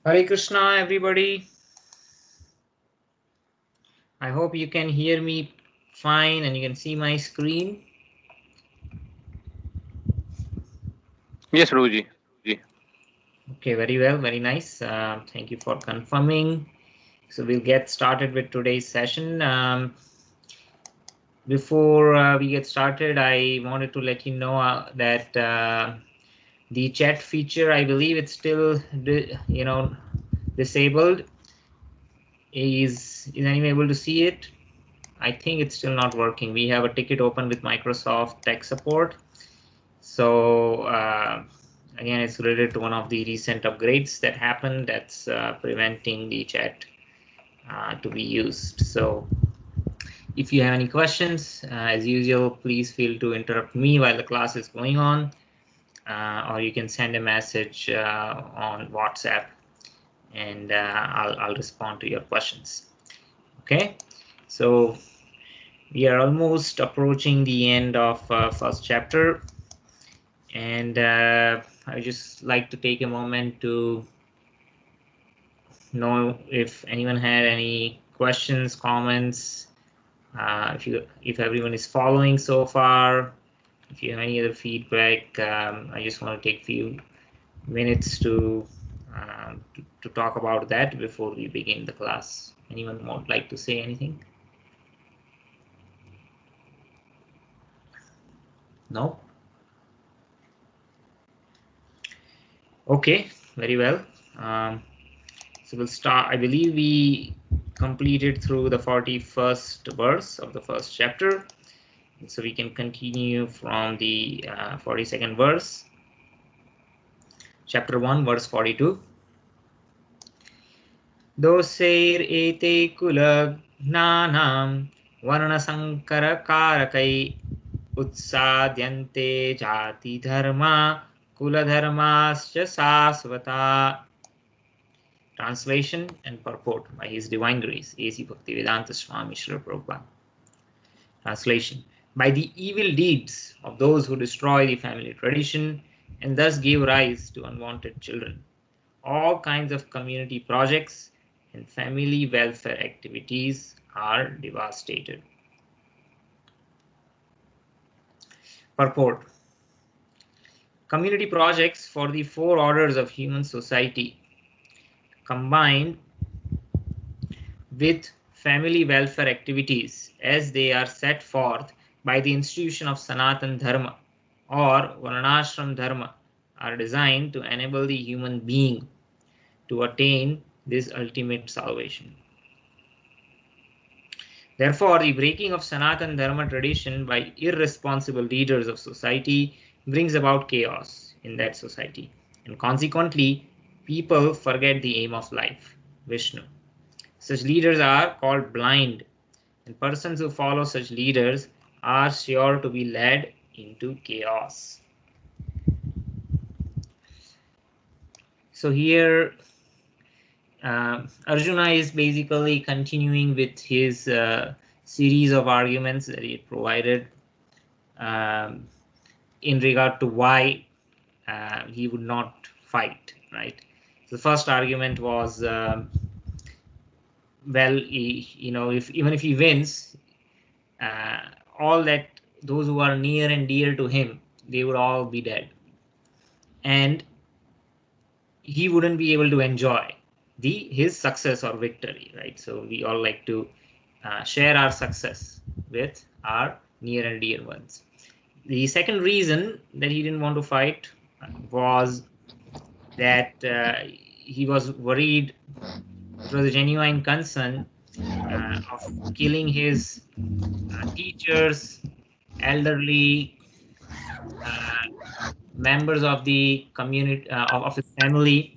Hare Krishna, everybody. I hope you can hear me fine and you can see my screen. Yes, Ruji. Okay, very well, very nice. Thank you for confirming. So we'll get started with today's session. Before we get started, I wanted to let you know that the chat feature, I believe it's still, disabled. Is anyone able to see it? I think it's still not working. We have a ticket open with Microsoft Tech Support. So again, it's related to one of the recent upgrades that happened that's preventing the chat to be used. So if you have any questions, as usual, please feel to interrupt me while the class is going on, or you can send a message on WhatsApp and I'll respond to your questions. Okay, so we are almost approaching the end of first chapter, and I just like to take a moment to know if anyone had any questions, comments, if everyone is following so far, if you have any other feedback. I just want to take a few minutes to talk about that before we begin the class. Anyone would like to say anything? No? Okay, very well. So we'll start. I believe we completed through the 41st verse of the first chapter. So we can continue from the 42nd verse. Chapter 1, verse 42. Dosair ete kula gnanam varna sankara karakai utsadyante jati dharma kula dharmascha sasvata. Translation and purport by His Divine Grace, A.C. Bhaktivedanta Swami Srila Prabhupada. Translation: by the evil deeds of those who destroy the family tradition and thus give rise to unwanted children, all kinds of community projects and family welfare activities are devastated. Purport: community projects for the four orders of human society combined with family welfare activities as they are set forth by the institution of Sanatan Dharma or Varnashram Dharma are designed to enable the human being to attain this ultimate salvation. Therefore, the breaking of Sanatan Dharma tradition by irresponsible leaders of society brings about chaos in that society, and consequently, people forget the aim of life, Vishnu. Such leaders are called blind, and persons who follow such leaders are sure to be led into chaos. So here, Arjuna is basically continuing with his series of arguments that he provided in regard to why he would not fight, right? So the first argument was, well, even if he wins, all that those who are near and dear to him, they would all be dead, and he wouldn't be able to enjoy his success or victory, right? So we all like to share our success with our near and dear ones. The second reason that he didn't want to fight was that he was worried. It was a genuine concern of killing his teachers, elderly members of the community, of his family,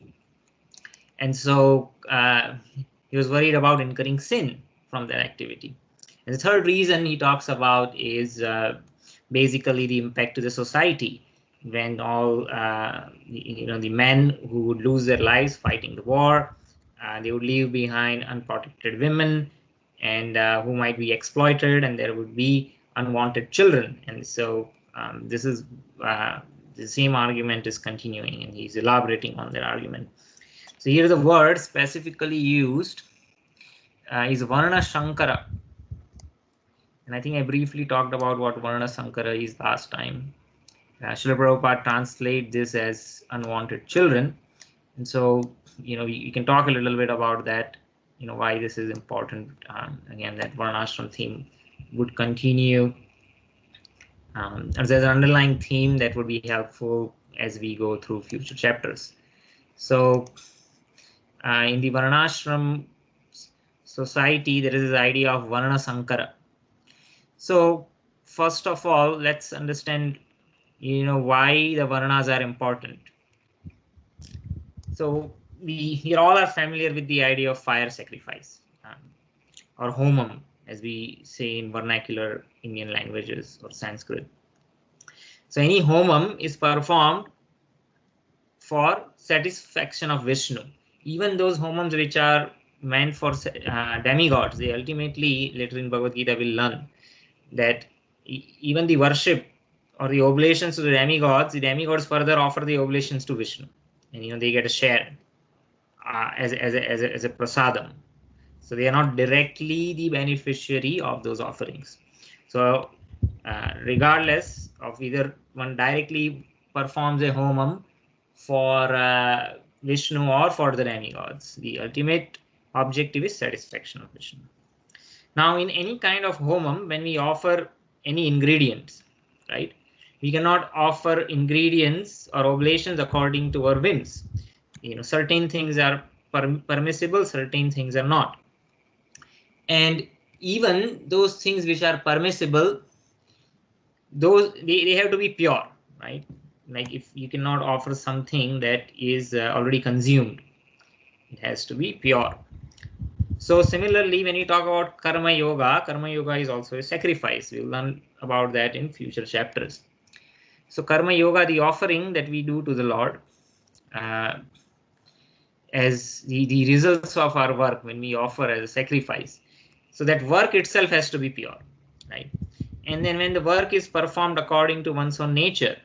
and so he was worried about incurring sin from that activity. And the third reason he talks about is basically the impact to the society when all the men who would lose their lives fighting the war, they would leave behind unprotected women and who might be exploited, and there would be unwanted children. And so this is the same argument is continuing, and he's elaborating on that argument. So here the word specifically used is Varna Shankara. And I think I briefly talked about what Varna Shankara is last time. Srila Prabhupada translate this as unwanted children. And so, you can talk a little bit about that, why this is important. Again, that Varnashram theme would continue. There's an underlying theme that would be helpful as we go through future chapters. So in the Varnashram society, there is this idea of Varna Sankara. So first of all, let's understand, why the Varnas are important. So we all are familiar with the idea of fire sacrifice, or homam, as we say in vernacular Indian languages or Sanskrit. So any homam is performed for satisfaction of Vishnu. Even those homams which are meant for demigods, they ultimately, later in Bhagavad Gita, will learn that even the worship or the oblations to the demigods further offer the oblations to Vishnu, and they get a share as a prasadam. So they are not directly the beneficiary of those offerings. So regardless of either one directly performs a homam for Vishnu or for the demigods, the ultimate objective is satisfaction of Vishnu. Now, in any kind of homam, when we offer any ingredients, right, we cannot offer ingredients or oblations according to our whims. Certain things are permissible, certain things are not. And even those things which are permissible, those they have to be pure, right? Like if you cannot offer something that is already consumed, it has to be pure. So similarly, when you talk about karma yoga is also a sacrifice. We'll learn about that in future chapters. So karma yoga, the offering that we do to the Lord, as the results of our work when we offer as a sacrifice. So that work itself has to be pure, right? And then when the work is performed according to one's own nature,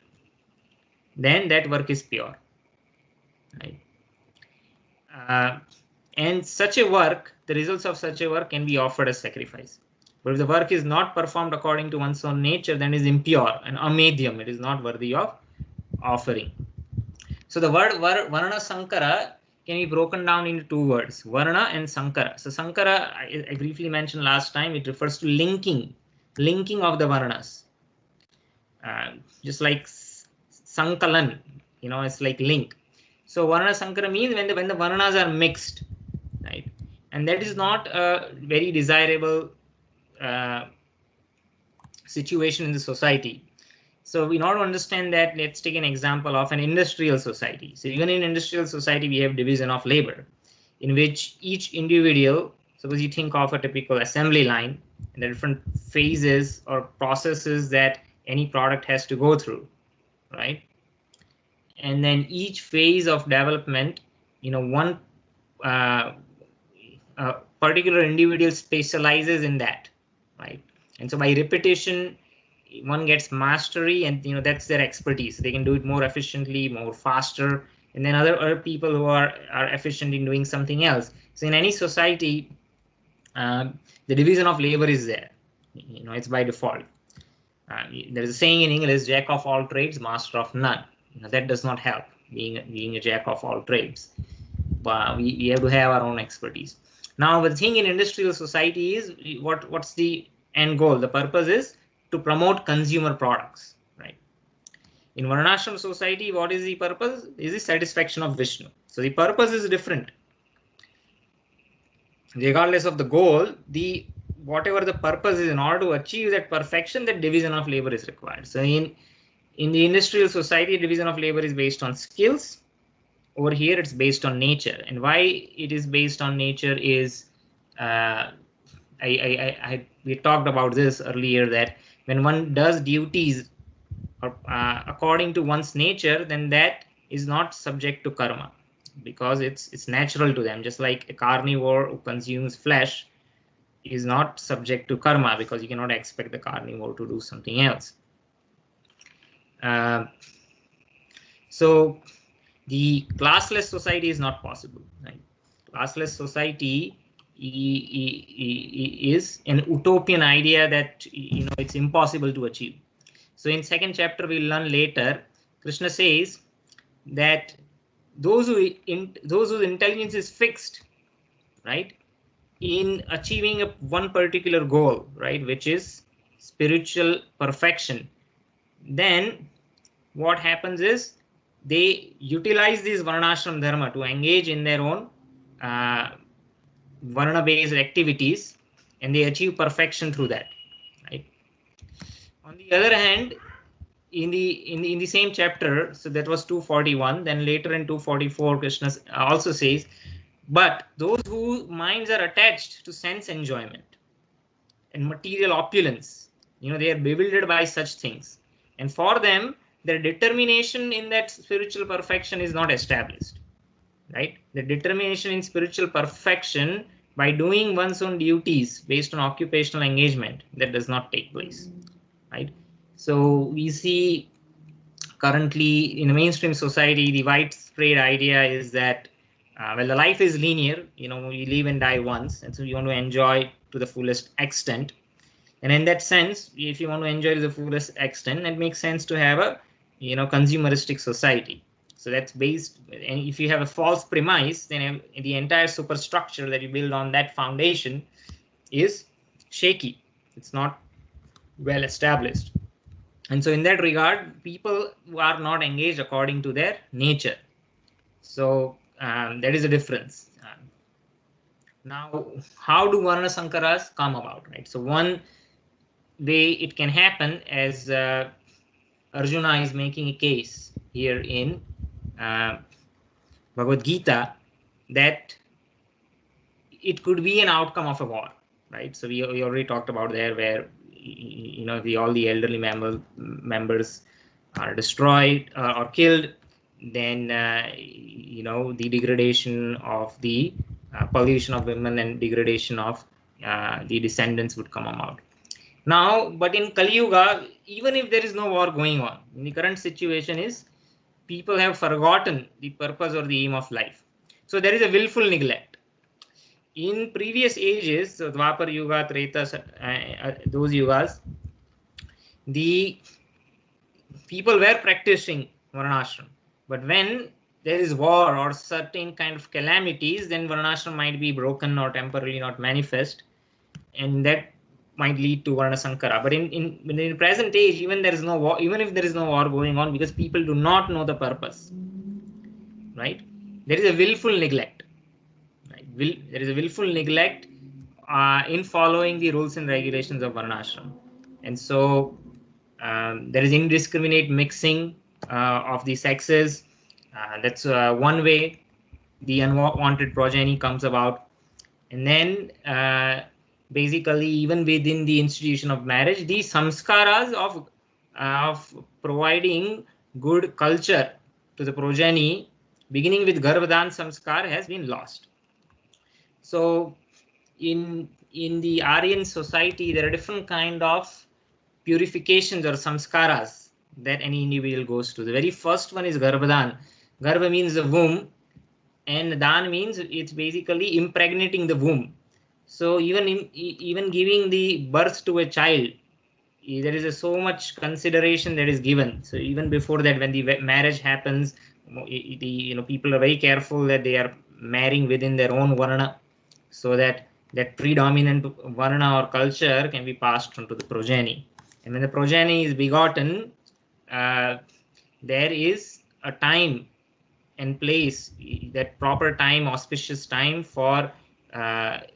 then that work is pure, right? And such a work, the results of such a work can be offered as sacrifice. But if the work is not performed according to one's own nature, then it is impure and amedhyam. It is not worthy of offering. So the word Varna Sankara can be broken down into two words, Varna and Sankara. So Sankara, I briefly mentioned last time, it refers to linking of the Varnas. Just like Sankalan, it's like link. So Varna Sankara means when the Varnas are mixed, right? And that is not a very desirable situation in the society. So in order to understand that, let's take an example of an industrial society. So even in industrial society, we have division of labor, in which each individual, suppose you think of a typical assembly line, and the different phases or processes that any product has to go through, right? And then each phase of development, one particular individual specializes in that, right? And so by repetition, one gets mastery, and that's their expertise. They can do it more efficiently, more faster, and then other people who are efficient in doing something else. So in any society, the division of labor is there. It's by default. There's a saying in English, jack of all trades, master of none. That does not help, being a jack of all trades. But we have to have our own expertise. Now, the thing in industrial society is what's the end goal? The purpose is to promote consumer products, right? In Varnashram society, what is the purpose? Is the satisfaction of Vishnu. So the purpose is different. Regardless of the goal, whatever the purpose is, in order to achieve that perfection, that division of labor is required. So in the industrial society, division of labor is based on skills. Over here, it's based on nature. And why it is based on nature is, we talked about this earlier, that when one does duties according to one's nature, then that is not subject to karma, because it's natural to them. Just like a carnivore who consumes flesh is not subject to karma, because you cannot expect the carnivore to do something else. So the classless society is not possible, right? Classless society is an utopian idea that it's impossible to achieve. So in second chapter, we'll learn later, Krishna says that those whose intelligence is fixed, right, in achieving one particular goal, right, which is spiritual perfection, then what happens is they utilize this varnashram dharma to engage in their own varna-based activities, and they achieve perfection through that, right? On the other hand, in the same chapter, so that was 241, then later in 244, Krishna also says, but those whose minds are attached to sense enjoyment and material opulence, they are bewildered by such things, and for them, their determination in that spiritual perfection is not established, right? The determination in spiritual perfection by doing one's own duties based on occupational engagement, that does not take place, right? So we see currently in the mainstream society, the widespread idea is that, well, the life is linear, we live and die once, and so you want to enjoy to the fullest extent. And in that sense, if you want to enjoy to the fullest extent, it makes sense to have a consumeristic society. So that's based, and if you have a false premise, then the entire superstructure that you build on that foundation is shaky. It's not well established. And so in that regard, people who are not engaged according to their nature. So that is a difference. Now, how do Varna Sankaras come about, right? So one way it can happen, as Arjuna is making a case here in Bhagavad Gita, that it could be an outcome of a war, right? So we already talked about there where all the elderly members are destroyed or killed, then the degradation of the pollution of women and degradation of the descendants would come about. Now, but in Kali Yuga, even if there is no war going on, in the current situation is people have forgotten the purpose or the aim of life. So there is a willful neglect. In previous ages, so Dwapar Yuga, Treta, those yugas, the people were practicing Varnashram. But when there is war or certain kind of calamities, then Varnashram might be broken or temporarily not manifest, and that might lead to Varna Sankara. But in the present age, even there is no war, even if there is no war going on, because people do not know the purpose, right? There is a willful neglect. Right? There is a willful neglect in following the rules and regulations of Varnashram, and so there is indiscriminate mixing of the sexes. That's one way the unwanted progeny comes about. And then basically, even within the institution of marriage, the samskaras of providing good culture to the progeny, beginning with Garbhadan samskar, has been lost. So in the Aryan society, there are different kind of purifications or samskaras that any individual goes to. The very first one is Garbhadan. Garbha means the womb, and Dan means it's basically impregnating the womb. So even giving the birth to a child, there is so much consideration that is given. So even before that, when the marriage happens, people are very careful that they are marrying within their own varna, so that predominant varna or culture can be passed on to the progeny. And when the progeny is begotten, there is a time and place, that proper time, auspicious time for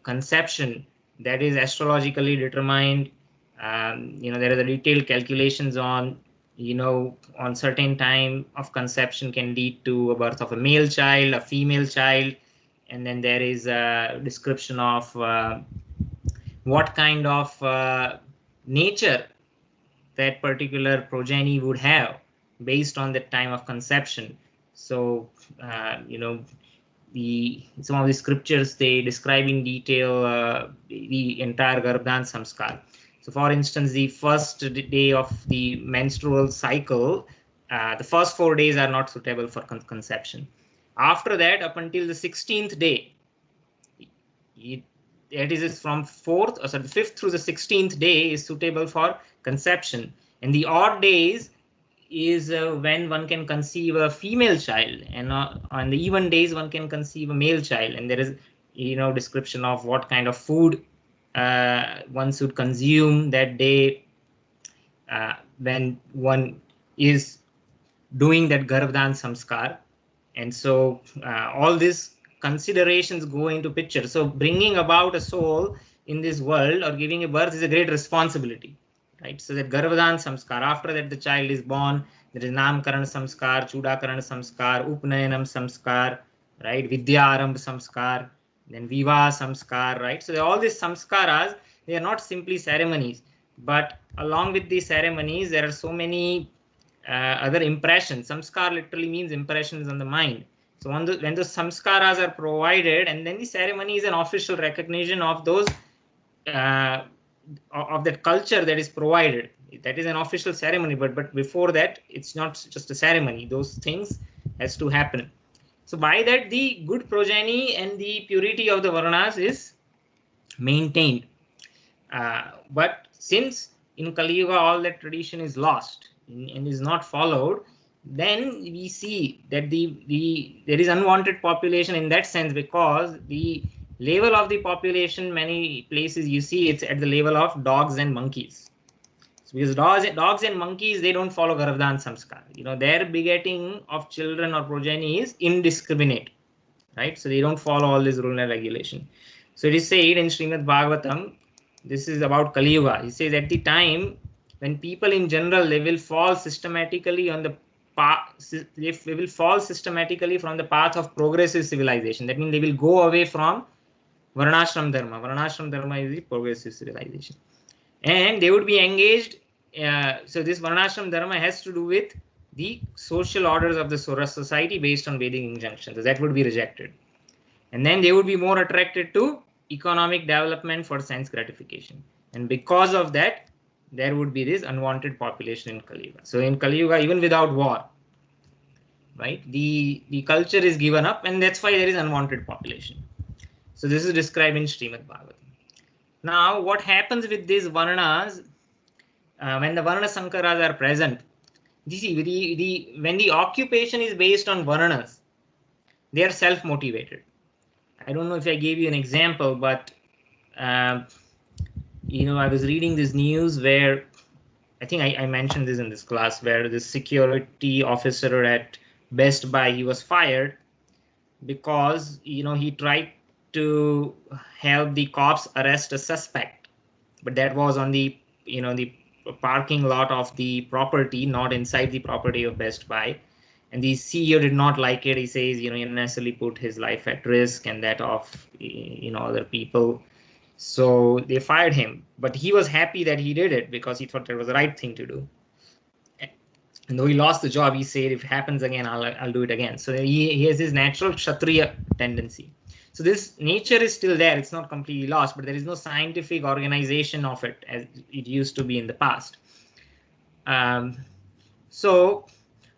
conception, that is astrologically determined. There are the detailed calculations on certain time of conception can lead to a birth of a male child, a female child, and then there is a description of what kind of nature that particular progeny would have based on the time of conception. So some of the scriptures, they describe in detail the entire Garbhadan samskar. So for instance, the first day of the menstrual cycle, the first 4 days are not suitable for conception. After that, up until the 16th day, that is from the 5th through the 16th day is suitable for conception. And the odd days is when one can conceive a female child, and on the even days one can conceive a male child. And there is description of what kind of food one should consume that day when one is doing that Garbhadan samskar. And so all these considerations go into picture. So bringing about a soul in this world or giving a birth is a great responsibility, right? So that Garbhadan samskar, after that the child is born, there is Namkaran samskar, Chudakaran samskar, Upnayanam samskar, right? Vidyaarambh samskar, then Vivaha samskar, right? So all these samskaras, they are not simply ceremonies, but along with these ceremonies, there are so many other impressions. Samskar literally means impressions on the mind. So when those samskaras are provided, and then the ceremony is an official recognition of those of that culture that is provided. That is an official ceremony, but before that, it's not just a ceremony. Those things has to happen. So by that, the good progeny and the purity of the varnas is maintained. But since in Kali Yuga all that tradition is lost and is not followed, then we see that there is unwanted population in that sense, because the level of the population, many places you see it's at the level of dogs and monkeys. So because dogs and monkeys, they don't follow Garbhadan samskar. Their begetting of children or progeny is indiscriminate, right? So they don't follow all this rule and regulation. So it is said in Srimad Bhagavatam, this is about Kali Yuga. He says at the time when people in general, they will fall systematically on the path, they will fall systematically from the path of progressive civilization. That means they will go away from Varnashram Dharma. Varnashram Dharma is the progressive civilization. And they would be engaged. So this Varnashram Dharma has to do with the social orders of the society based on Vedic injunctions. So that would be rejected. And then they would be more attracted to economic development for sense gratification. And because of that, there would be this unwanted population in Kali Yuga. So in Kali Yuga, even without war, right, the culture is given up, and that's why there is unwanted population. So this is described in Srimad Bhagavatam. Now, what happens with these Varnas, when the Varna Sankaras are present, when the occupation is based on Varnas, they are self-motivated. I don't know if I gave you an example, but I was reading this news where I think I mentioned this in this class, where the security officer at Best Buy, he was fired because he tried to help the cops arrest a suspect, but that was on the the parking lot of the property, not inside the property of Best Buy. And the CEO did not like it. He says, he unnecessarily put his life at risk and that of other people. So they fired him, but he was happy that he did it because he thought that was the right thing to do. And though he lost the job, he said, if it happens again, I'll do it again. So he has his natural Kshatriya tendency. So this nature is still there. It's not completely lost, but there is no scientific organization of it as it used to be in the past. So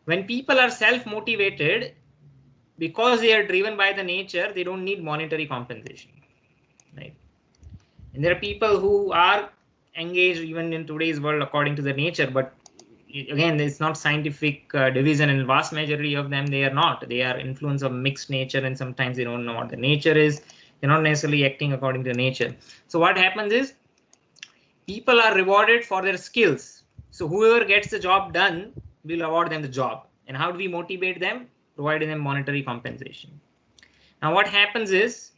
when people are self-motivated, because they are driven by the nature, they don't need monetary compensation, right? And there are people who are engaged even in today's world according to the nature, but again, it's not scientific division, and vast majority of them, they are not. They are influence of mixed nature, and sometimes they don't know what the nature is. They're not necessarily acting according to nature. So what happens is people are rewarded for their skills. So whoever gets the job done, we'll award them the job. And how do we motivate them? Providing them monetary compensation. Now what happens is,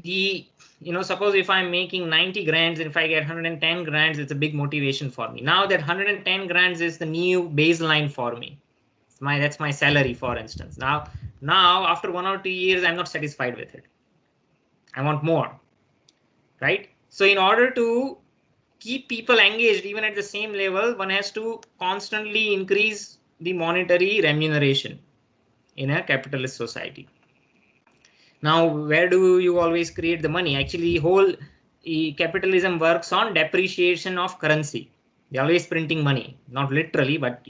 suppose if I'm making 90 grands and if I get 110 grands, it's a big motivation for me. Now that 110 grands is the new baseline for me. That's my salary, for instance. Now after 1 or 2 years, I'm not satisfied with it. I want more, right? So in order to keep people engaged even at the same level, one has to constantly increase the monetary remuneration in a capitalist society. Now, where do you always create the money? Actually, whole capitalism works on depreciation of currency. They're always printing money, not literally, but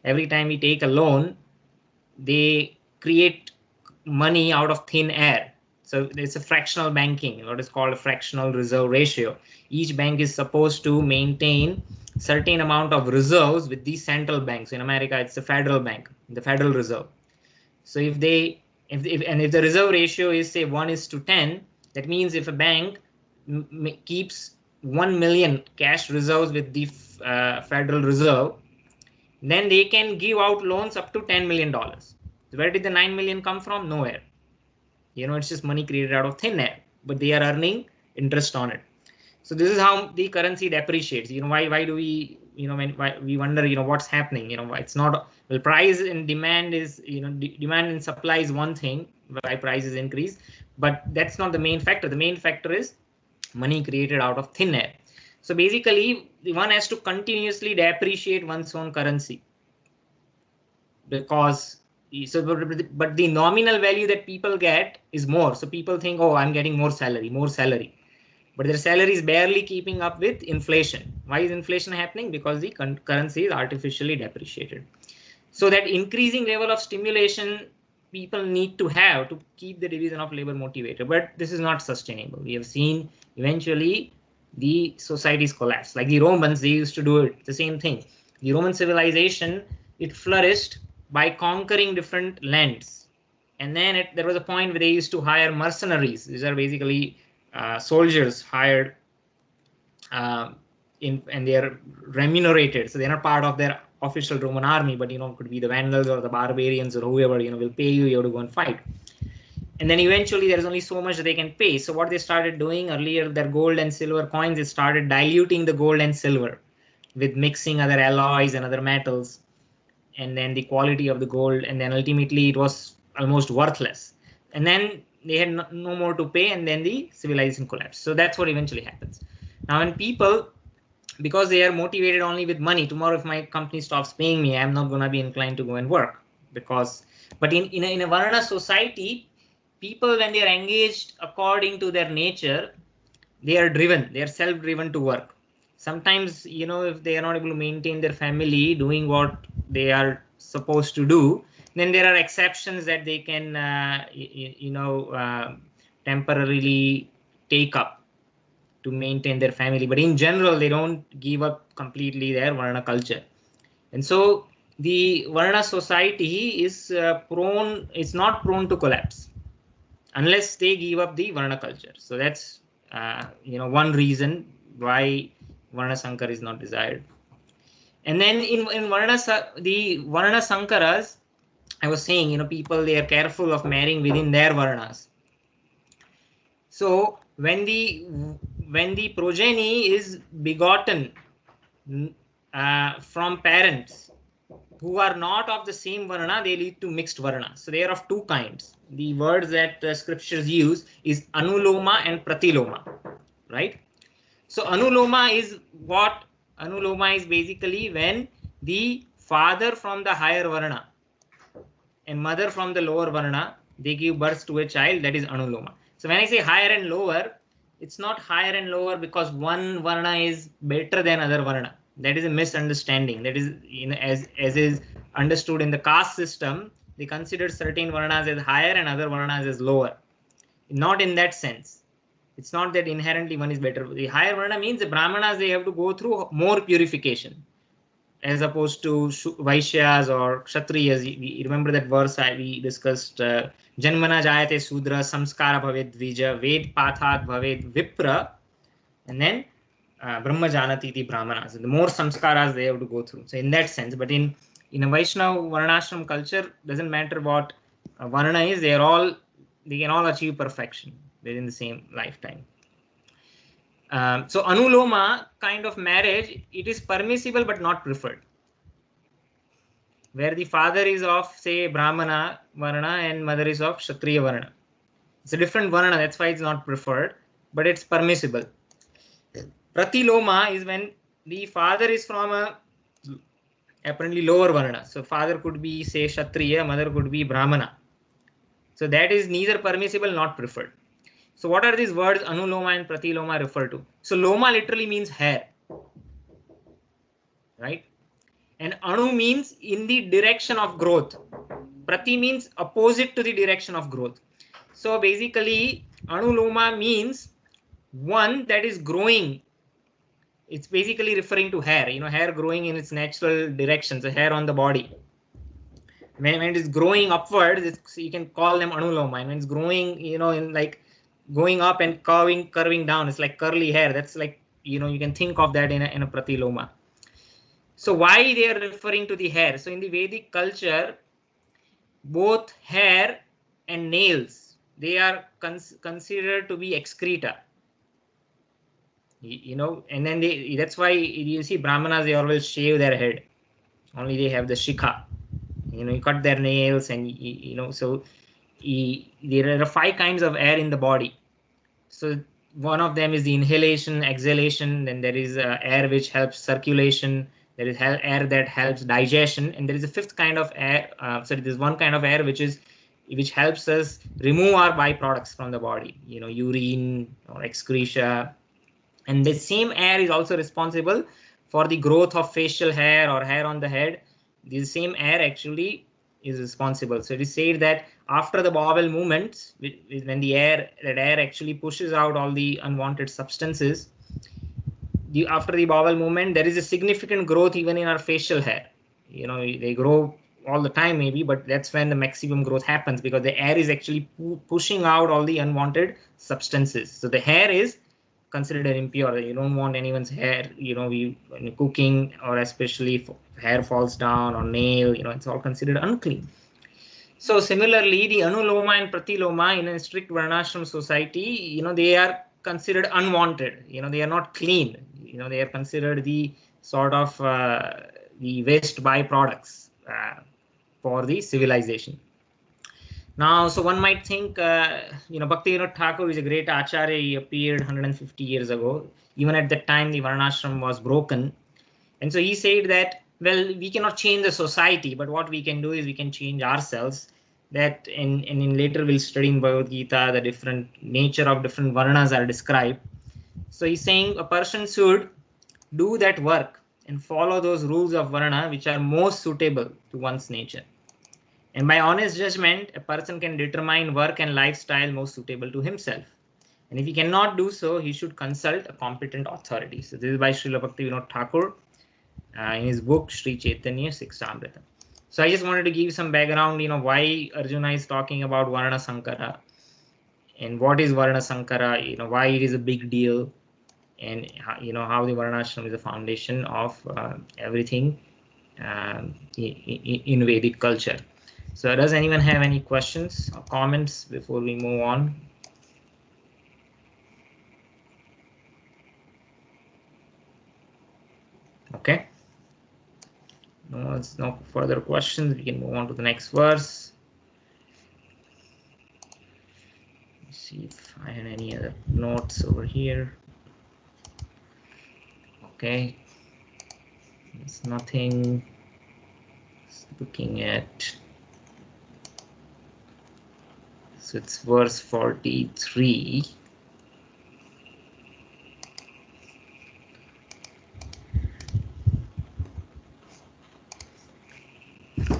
every time we take a loan, they create money out of thin air. So it's a fractional banking, what is called a fractional reserve ratio. Each bank is supposed to maintain certain amount of reserves with these central banks. In America, it's the Federal Bank, the Federal Reserve. So if the reserve ratio is say 1:10, that means if a bank keeps 1 million cash reserves with the Federal Reserve, then they can give out loans up to $10 million. So where did the 9 million come from? Nowhere. It's just money created out of thin air, but they are earning interest on it. So this is how the currency depreciates. Why do we, why we wonder, what's happening? It's not, well, price and demand is, demand and supply is one thing, why prices increase, but that's not the main factor. The main factor is money created out of thin air. So basically, one has to continuously depreciate one's own currency because, but the nominal value that people get is more. So people think, oh, I'm getting more salary. But their salary is barely keeping up with inflation. Why is inflation happening? Because the currency is artificially depreciated. So that increasing level of stimulation people need to have to keep the division of labor motivated. But this is not sustainable. We have seen eventually the societies collapse. Like the Romans, they used to do it, the same thing. The Roman civilization, it flourished by conquering different lands. And then there was a point where they used to hire mercenaries. These are basically soldiers hired and they are remunerated. So they're not part of their official Roman army, but could be the Vandals or the barbarians or whoever will pay you, you have to go and fight. And then eventually there's only so much they can pay. So what they started doing earlier, their gold and silver coins, they started diluting the gold and silver with mixing other alloys and other metals, and then the quality of the gold, and then ultimately it was almost worthless. And then they had no more to pay, and then the civilization collapsed. So that's what eventually happens. Now when people, because they are motivated only with money, tomorrow if my company stops paying me, I'm not going to be inclined to go and work. Because, but in a Varna society, people, when they are engaged according to their nature, they are driven, they are self-driven to work. Sometimes, if they are not able to maintain their family doing what they are supposed to do, then there are exceptions that they can, temporarily take up to maintain their family. But in general, they don't give up completely their Varna culture. And so the Varna society is not prone to collapse unless they give up the Varna culture. So that's one reason why Varna Sankar is not desired. And then in the Varna Sankaras, I was saying, people, they are careful of marrying within their Varnas. So when the progeny is begotten from parents who are not of the same Varna, they lead to mixed Varna. So they are of two kinds. The words that scriptures use is Anuloma and Pratiloma, right? So Anuloma is what? Anuloma is basically when the father from the higher Varna and mother from the lower Varna, they give birth to a child, that is Anuloma. So when I say higher and lower, it's not higher and lower because one Varna is better than other Varna. That is a misunderstanding. That is, as is understood in the caste system, they consider certain Varnas as higher and other Varnas as lower. Not in that sense. It's not that inherently one is better. The higher Varna means the Brahmanas, they have to go through more purification, as opposed to Vaishyas or Kshatriyas. We remember that verse we discussed, Janmana Jayate Sudra, Samskara Bhaved Dvija, Ved Pathat Bhaved Vipra, and then Brahma Janati the Brahmanas. The more samskaras they have to go through. So in that sense, but in a Vaishnava Varnashram culture, doesn't matter what Varna is, they can all achieve perfection within the same lifetime. So Anuloma kind of marriage, it is permissible but not preferred. Where the father is of, say, Brahmana Varna and mother is of Kshatriya Varna. It's a different Varna, that's why it's not preferred, but it's permissible. Pratiloma is when the father is from a apparently lower Varna. So father could be, say, Kshatriya, mother could be Brahmana. So that is neither permissible nor preferred. So what are these words Anuloma and Pratiloma refer to? So Loma literally means hair, right? And Anu means in the direction of growth. Prati means opposite to the direction of growth. So basically Anuloma means one that is growing. It's basically referring to hair, hair growing in its natural direction, the hair on the body. When it is growing upward, you can call them Anuloma. And when it's growing, in like going up and curving down, it's like curly hair. That's like, you can think of that in a Pratiloma. So why they are referring to the hair? So in the Vedic culture, both hair and nails, they are considered to be excreta. And then that's why you see Brahmanas, they always shave their head. Only they have the shikha. You cut their nails, and so there are 5 kinds of air in the body. So one of them is the inhalation, exhalation. Then there is air which helps circulation. There is air that helps digestion, and there is a 5th kind of air. There's one kind of air which helps us remove our byproducts from the body. Urine or excreta. And the same air is also responsible for the growth of facial hair or hair on the head. The same air actually is responsible. So it is said that after the bowel movements, when that air actually pushes out all the unwanted substances, after the bowel movement, there is a significant growth even in our facial hair. They grow all the time maybe, but that's when the maximum growth happens, because the air is actually pushing out all the unwanted substances. So the hair is considered impure. You don't want anyone's hair, when cooking, or especially if hair falls down, or nail, it's all considered unclean. So similarly, the Anuloma and Pratiloma in a strict Varnashram society, they are considered unwanted. They are not clean. They are considered the sort of the waste byproducts for the civilization. Now, so one might think, Bhaktivinoda Thakur is a great acharya. He appeared 150 years ago. Even at that time, the Varnashram was broken. And so he said that, well, we cannot change the society, but what we can do is we can change ourselves. That in later we'll study in Bhagavad Gita, the different nature of different varnas are described. So he's saying a person should do that work and follow those rules of varna which are most suitable to one's nature. And by honest judgment, a person can determine work and lifestyle most suitable to himself. And if he cannot do so, he should consult a competent authority. So this is by Srila Bhaktivinoda Thakur in his book Sri Chaitanya Sikshamrita. So I just wanted to give some background, why Arjuna is talking about Varna Sankara and what is Varna Sankara, why it is a big deal, and how the Varnashram is the foundation of everything in Vedic culture. So does anyone have any questions or comments before we move on? Okay. No further questions. We can move on to the next verse. Let's see if I had any other notes over here. Okay. There's nothing. Just looking at. So it's verse 43.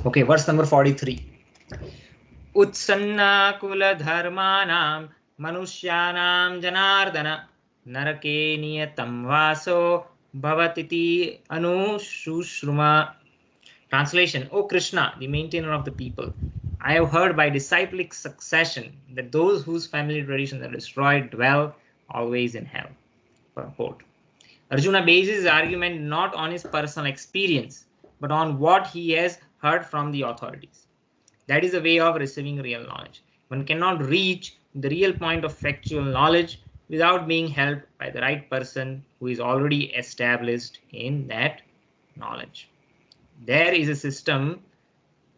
Okay, verse number 43. Utsanna kula dharmanam manushyanam janardana narake niyatam vaso bhavatiti anushruma. Translation: O Krishna, the maintainer of the people, I have heard by disciplic succession that those whose family traditions are destroyed dwell always in hell. Purport: Arjuna bases his argument not on his personal experience, but on what he has heard from the authorities. That is a way of receiving real knowledge. One cannot reach the real point of factual knowledge without being helped by the right person who is already established in that knowledge. There is a system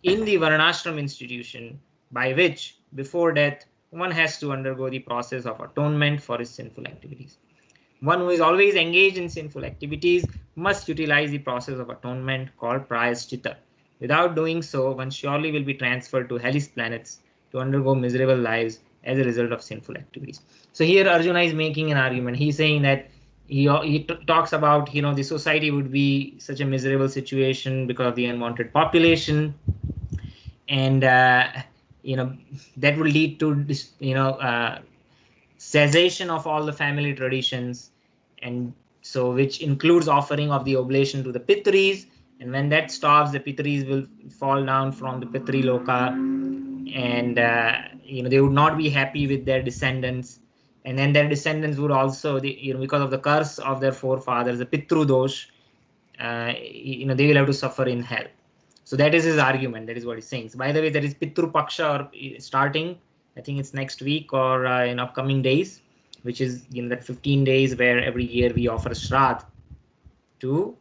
in the Varnashram institution by which, before death, one has to undergo the process of atonement for his sinful activities. One who is always engaged in sinful activities must utilize the process of atonement called Prayaschitta. Without doing so, one surely will be transferred to hellish planets to undergo miserable lives as a result of sinful activities. So here Arjuna is making an argument. He's saying that he talks about, the society would be such a miserable situation because of the unwanted population, and that will lead to cessation of all the family traditions, and so which includes offering of the oblation to the Pitris. And when that stops, the Pitris will fall down from the Pitri Loka, and they would not be happy with their descendants, and then their descendants would also, because of the curse of their forefathers, the Pitru Dosh, they will have to suffer in hell. So that is his argument. That is what he's saying. So by the way, there is Pitru Paksha starting. I think it's next week or in upcoming days, which is that 15 days where every year we offer Shraddh to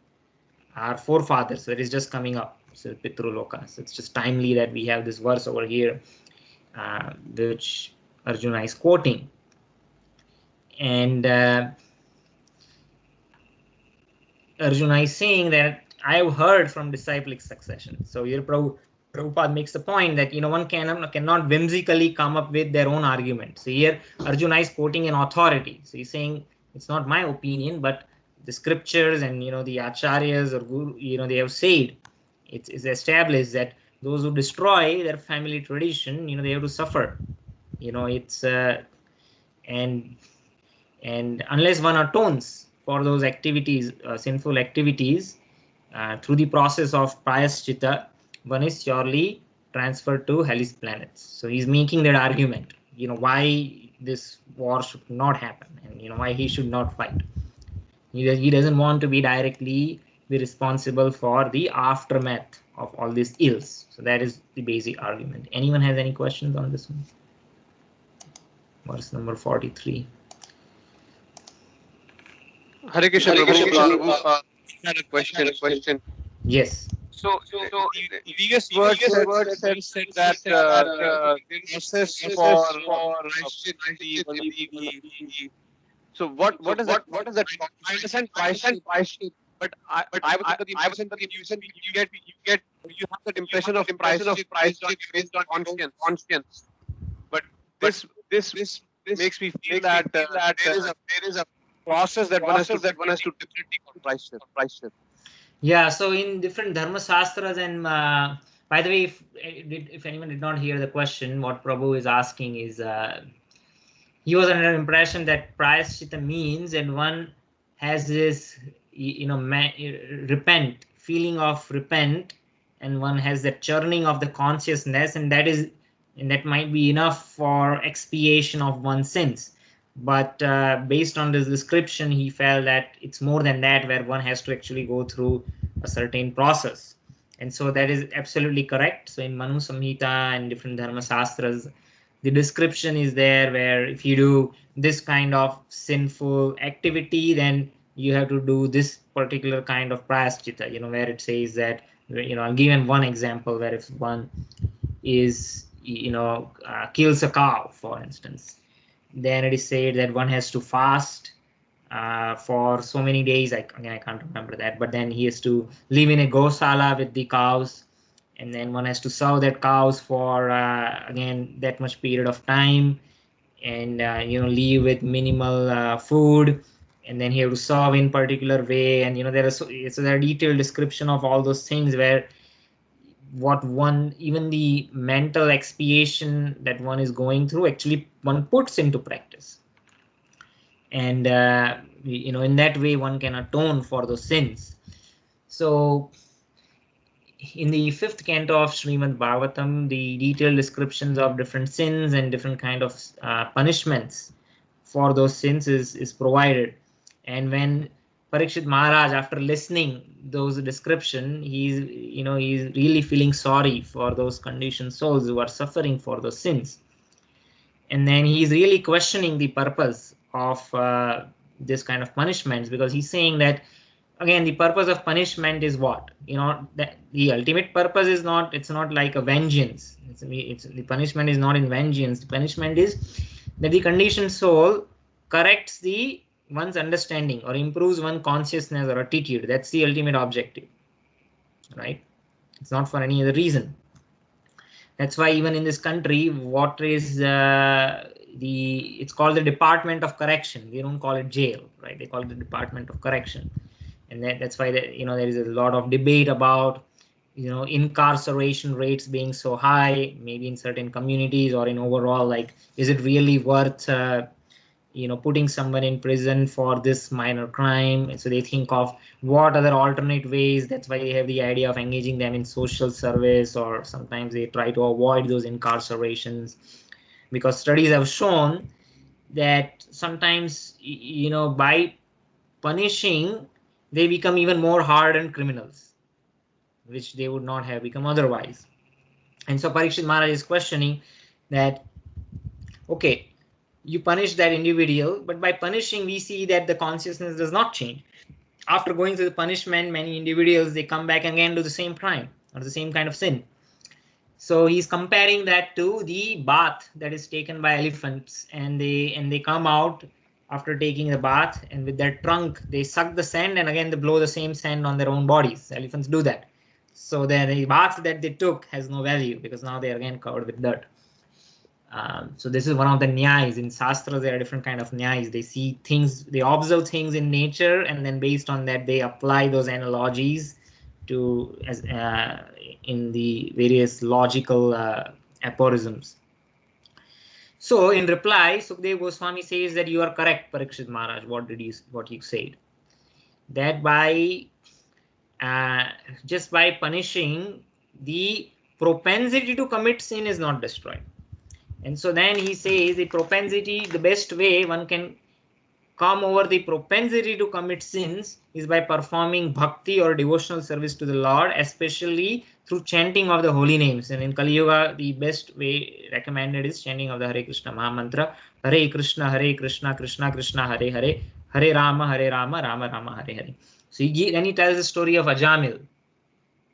our forefathers. So it is just coming up. So Pitru Loka. So it's just timely that we have this verse over here, which Arjuna is quoting. And Arjuna is saying that I have heard from disciplic succession. So here Prabhupada makes the point that one cannot whimsically come up with their own argument. So here Arjuna is quoting an authority. So he's saying it's not my opinion, but the scriptures and the acharyas or guru, they have said it's established that those who destroy their family tradition, they have to suffer. It's and unless one atones for those activities, sinful activities, through the process of Prayaschitta, one is surely transferred to hellish planets. So he's making that argument, why this war should not happen, and why he should not fight. He doesn't want to be directly be responsible for the aftermath of all these ills. So that is the basic argument. Anyone has any questions on this one? Verse number 43. Hare Krishna, Prabhu. I had a question. Yes. So the previous word said that the process for Prashchit. So what is that? What is that? I understand Prashchit, but I was under the impression that you get you have that impression of Prashchit based on conscience. But this makes me feel that there is a process that one has to definitely call Prashchit. Yeah, so in different dharma shastras, and by the way, if anyone did not hear the question, what Prabhu is asking is he was under the impression that prayaschitta means, and one has this repent, feeling of repent, and one has that churning of the consciousness, and that might be enough for expiation of one's sins. But based on this description, he felt that it's more than that, where one has to actually go through a certain process. And so that is absolutely correct. So in Manu Samhita and different dharma shastras, the description is there where if you do this kind of sinful activity, then you have to do this particular kind of prayaschitta, where it says that, I'll give one example where if one is, kills a cow, for instance, then it is said that one has to fast for so many days. I can't remember that, but then he has to live in a gosala with the cows, and then one has to serve that cows for again that much period of time, and live with minimal food, and then he have to serve in particular way, and there is a detailed description of all those things where what one, even the mental expiation that one is going through, actually one puts into practice, and in that way one can atone for those sins. So in the 5th canto of Srimad Bhagavatam, the detailed descriptions of different sins and different kind of punishments for those sins is provided. And when Parikshit Maharaj, after listening those description, he's really feeling sorry for those conditioned souls who are suffering for those sins. And then he's really questioning the purpose of this kind of punishments, because he's saying that, again, the purpose of punishment is what? That the ultimate purpose is not, it's not like a vengeance. The punishment is not in vengeance. The punishment is that the conditioned soul corrects one's understanding or improves one's consciousness or attitude. That's the ultimate objective, right? It's not for any other reason. That's why even in this country, what is it's called the Department of Correction. They don't call it jail, right? They call it the Department of Correction. And that's why there is a lot of debate about incarceration rates being so high, maybe in certain communities or in overall, like, is it really worth putting someone in prison for this minor crime? And so they think of what other alternate ways. That's why they have the idea of engaging them in social service, or sometimes they try to avoid those incarcerations, because studies have shown that sometimes by punishing, they become even more hardened criminals, which they would not have become otherwise. And so Parikshit Maharaj is questioning that, okay, you punish that individual, but by punishing, we see that the consciousness does not change. After going through the punishment, many individuals, they come back again to the same crime or the same kind of sin. So he's comparing that to the bath that is taken by elephants, and they come out after taking the bath, and with their trunk they suck the sand, and again they blow the same sand on their own bodies. Elephants do that. So then the bath that they took has no value, because now they are again covered with dirt. So this is one of the nyayas. In Shastra, there are different kind of nyayas. They see things, they observe things in nature, and then based on that they apply those analogies to in the various logical aphorisms. So in reply, Sukdev Goswami says that you are correct, Parikshit Maharaj. What you said, that by just by punishing, the propensity to commit sin is not destroyed. And so then he says the propensity, the best way one can come over the propensity to commit sins is by performing bhakti or devotional service to the Lord, especially through chanting of the holy names. And in Kali Yuga, the best way recommended is chanting of the Hare Krishna Mahamantra. Hare Krishna, Krishna Krishna, Hare Hare, Hare Rama, Rama Rama, Hare Hare. So then he tells the story of Ajamil.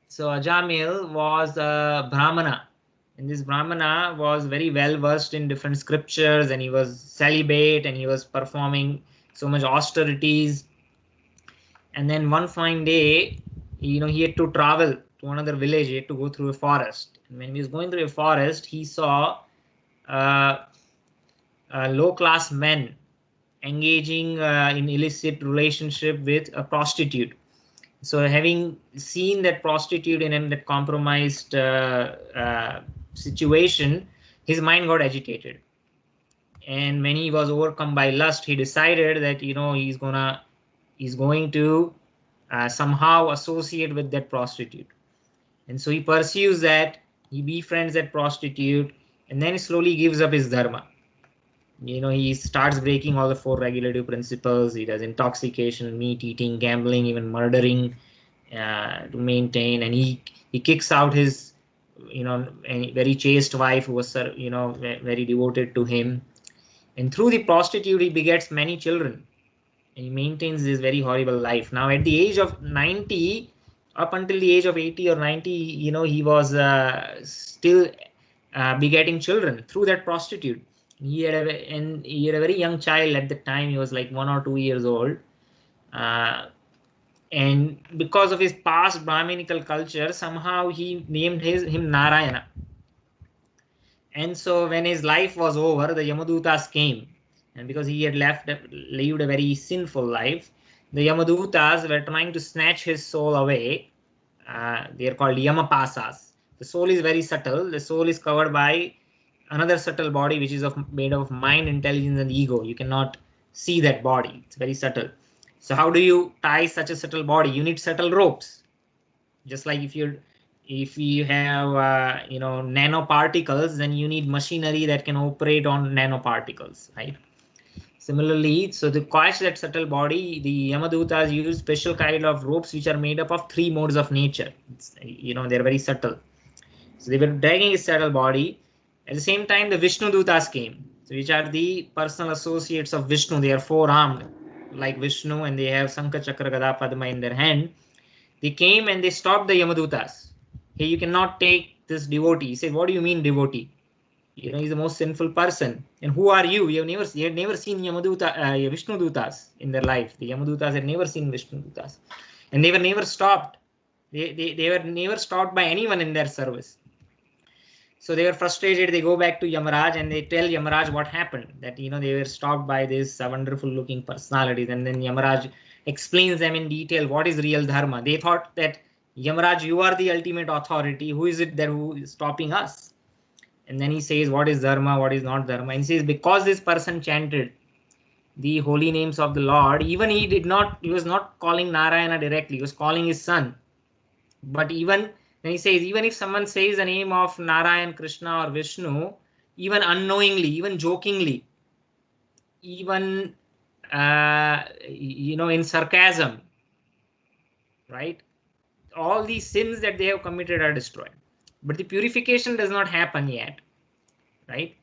So Ajamil was a Brahmana. And this Brahmana was very well versed in different scriptures, and he was celibate, and he was performing so much austerities. And then one fine day, he had to travel to another village. He had to go through a forest. And when he was going through a forest, he saw low-class men engaging in illicit relationship with a prostitute. So having seen that prostitute in that compromised situation, his mind got agitated. And when he was overcome by lust, he decided that he's going to somehow associate with that prostitute. And so he pursues that, he befriends that prostitute, and then he slowly gives up his dharma. He starts breaking all the 4 regulative principles. He does intoxication, meat eating, gambling, even murdering to maintain. And he kicks out his very chaste wife who was very devoted to him. And through the prostitute, he begets many children. And he maintains this very horrible life. Now, at the age of 90, up until the age of 80 or 90, he was still begetting children through that prostitute. He had a very young child at the time. He was like 1 or 2 years old. And because of his past Brahminical culture, somehow he named him Narayana. And so when his life was over, the Yamadutas came. And because he had lived a very sinful life, the Yamadutas were trying to snatch his soul away. They are called Yamapasas. The soul is very subtle. The soul is covered by another subtle body, which is made of mind, intelligence, and ego. You cannot see that body. It's very subtle. So how do you tie such a subtle body? You need subtle ropes. Just like if you have nanoparticles, then you need machinery that can operate on nanoparticles, right? Similarly, so to catch that subtle body, the Yamadutas use special kind of ropes which are made up of 3 modes of nature. They're very subtle. So they were dragging his subtle body. At the same time, the Vishnu Dutas came, so which are the personal associates of Vishnu. They are 4-armed like Vishnu, and they have Sankha, Chakra, Gada, Padma in their hand. They came and they stopped the Yamadutas. Hey, you cannot take this devotee. He said, what do you mean devotee? He's the most sinful person. And who are you? You had never seen Vishnu Dutas in their life. The Yamadutas had never seen Vishnu Dutas. And they were never stopped. They were never stopped by anyone in their service. So they were frustrated. They go back to Yamaraj and they tell Yamaraj what happened. That, they were stopped by this wonderful looking personalities. And then Yamaraj explains them in detail what is real dharma. They thought that, Yamaraj, you are the ultimate authority. Who is it that who is stopping us? And then he says, what is dharma, what is not dharma? And he says, because this person chanted the holy names of the Lord, even he was not calling Narayana directly, he was calling his son. But even then he says, even if someone says the name of Narayan, Krishna or Vishnu, even unknowingly, even jokingly, even in sarcasm, right? All these sins that they have committed are destroyed. But the purification does not happen yet, right?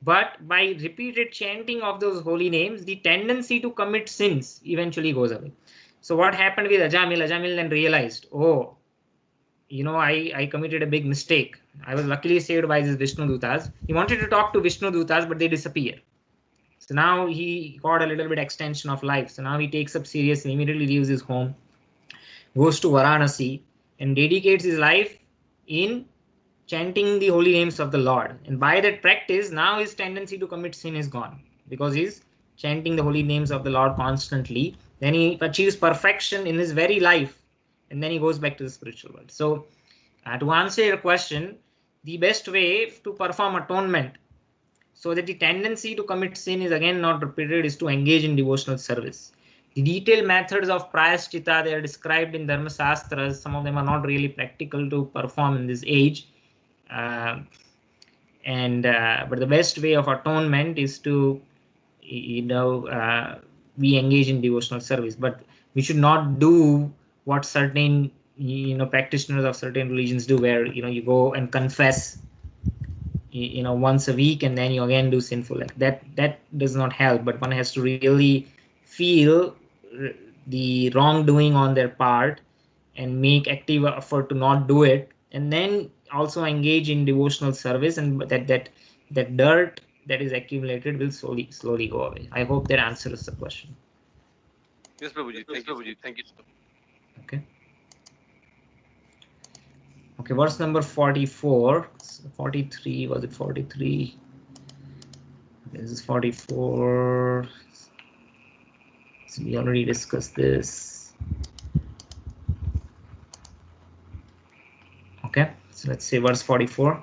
But by repeated chanting of those holy names, the tendency to commit sins eventually goes away. So what happened with Ajamil? Ajamil then realized, oh, I committed a big mistake. I was luckily saved by these Vishnu Dutas. He wanted to talk to Vishnu Dutas, but they disappear. So now he got a little bit extension of life. So now he takes up seriously, immediately leaves his home, goes to Varanasi, and dedicates his life in chanting the holy names of the Lord. And by that practice, now his tendency to commit sin is gone, because he's chanting the holy names of the Lord constantly. Then he achieves perfection in his very life, and then he goes back to the spiritual world. So to answer your question, the best way to perform atonement so that the tendency to commit sin is again not repeated is to engage in devotional service. The detailed methods of prayaschitta, they are described in Dharma Shastras. Some of them are not really practical to perform in this age. But the best way of atonement is to we engage in devotional service, but we should not do what certain practitioners of certain religions do, where you go and confess once a week and then you again do sinful act. That does not help, but one has to really feel the wrongdoing on their part and make active effort to not do it, and then also engage in devotional service, and that dirt that is accumulated will slowly go away. I hope that answers the question. Yes, Prabhuji. Thank you. Thank you. Okay. Okay, verse number 44. 43, was it 43? This is 44. So we already discussed this. Okay, so let's say verse 44.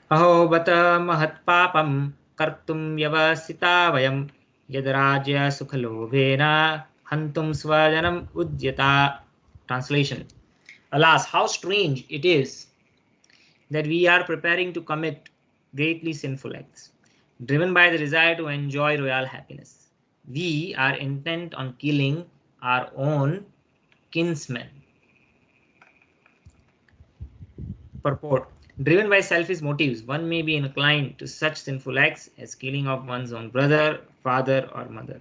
Aho bata mahatpapam kartum vyavasita vayam yadrajya sukhalobhena hantum svajanam udyata. Translation: Alas, how strange it is that we are preparing to commit greatly sinful acts. Driven by the desire to enjoy royal happiness, we are intent on killing our own kinsmen. Purport: Driven by selfish motives, one may be inclined to such sinful acts as killing of one's own brother, father, or mother.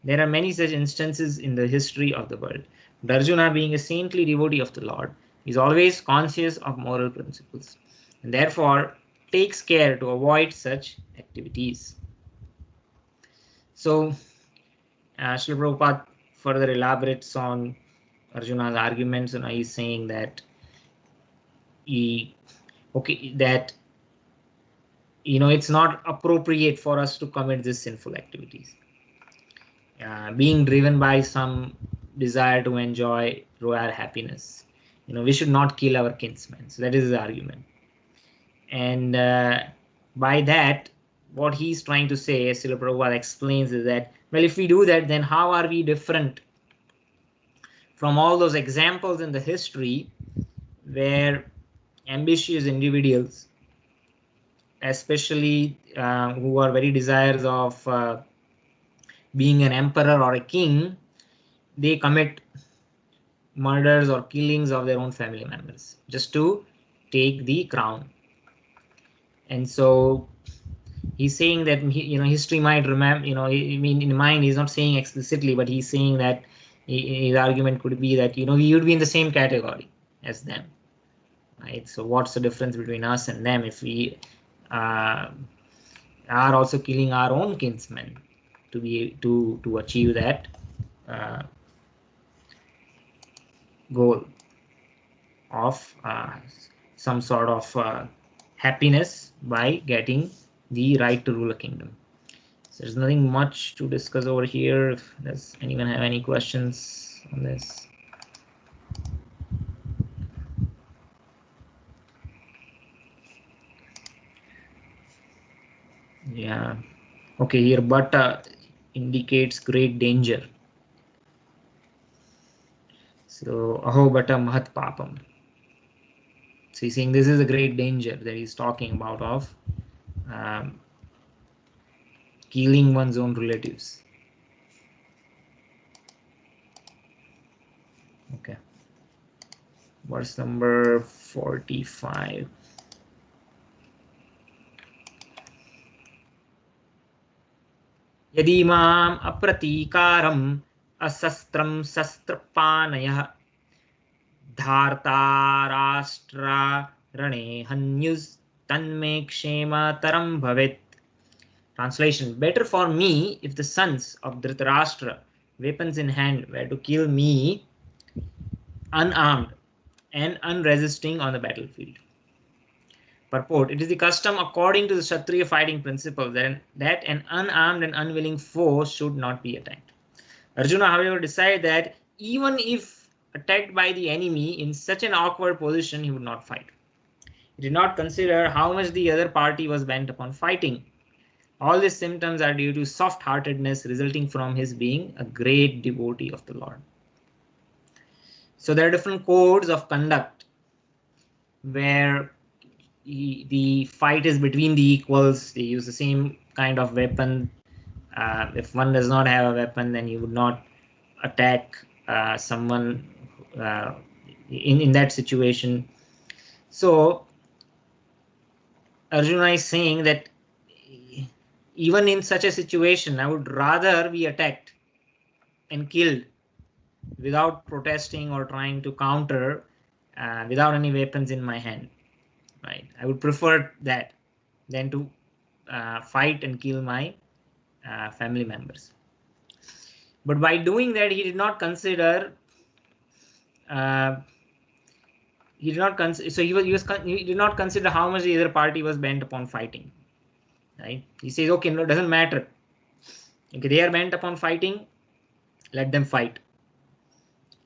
There are many such instances in the history of the world. Arjuna, being a saintly devotee of the Lord, is always conscious of moral principles, and therefore takes care to avoid such activities. So, Srila Prabhupada further elaborates on Arjuna's arguments, and he's saying that it's not appropriate for us to commit these sinful activities. Being driven by some desire to enjoy royal happiness, we should not kill our kinsmen. So that is his argument. And by that, what he's trying to say, as Srila Prabhupada explains, is that, well, if we do that, then how are we different from all those examples in the history where ambitious individuals, especially who are very desirous of being an emperor or a king, they commit murders or killings of their own family members just to take the crown. And so he's saying that history might remember, in mind he's not saying explicitly, but he's saying that his argument could be that we would be in the same category as them, right? So what's the difference between us and them if we are also killing our own kinsmen to achieve that goal of some sort of happiness by getting the right to rule a kingdom. So there's nothing much to discuss over here. Does anyone have any questions on this? Yeah. Okay, here but indicates great danger. So aho bata mahat papam. So he's saying this is a great danger that he's talking about of killing one's own relatives. Okay. Verse number 45. Yadi mam apratikaram asastram sastrapanayah dhartarashtra rane hanyus tanme kshema taram bhavet. Translation: Better for me if the sons of Dhritarashtra, weapons in hand, were to kill me unarmed and unresisting on the battlefield. Purport: It is the custom according to the Kshatriya fighting principle that an unarmed and unwilling foe should not be attacked. Arjuna, however, decided that even if attacked by the enemy in such an awkward position, he would not fight. He did not consider how much the other party was bent upon fighting. All these symptoms are due to soft-heartedness resulting from his being a great devotee of the Lord. So there are different codes of conduct where the fight is between the equals. They use the same kind of weapon. If one does not have a weapon, then you would not attack someone in that situation. So Arjuna is saying that even in such a situation, I would rather be attacked and killed without protesting or trying to counter, without any weapons in my hand. Right? I would prefer that than to fight and kill my family members. But by doing that, he did not consider. He did not consider how much the other party was bent upon fighting. Right? He says, okay, no, it doesn't matter. Okay, they are bent upon fighting. Let them fight.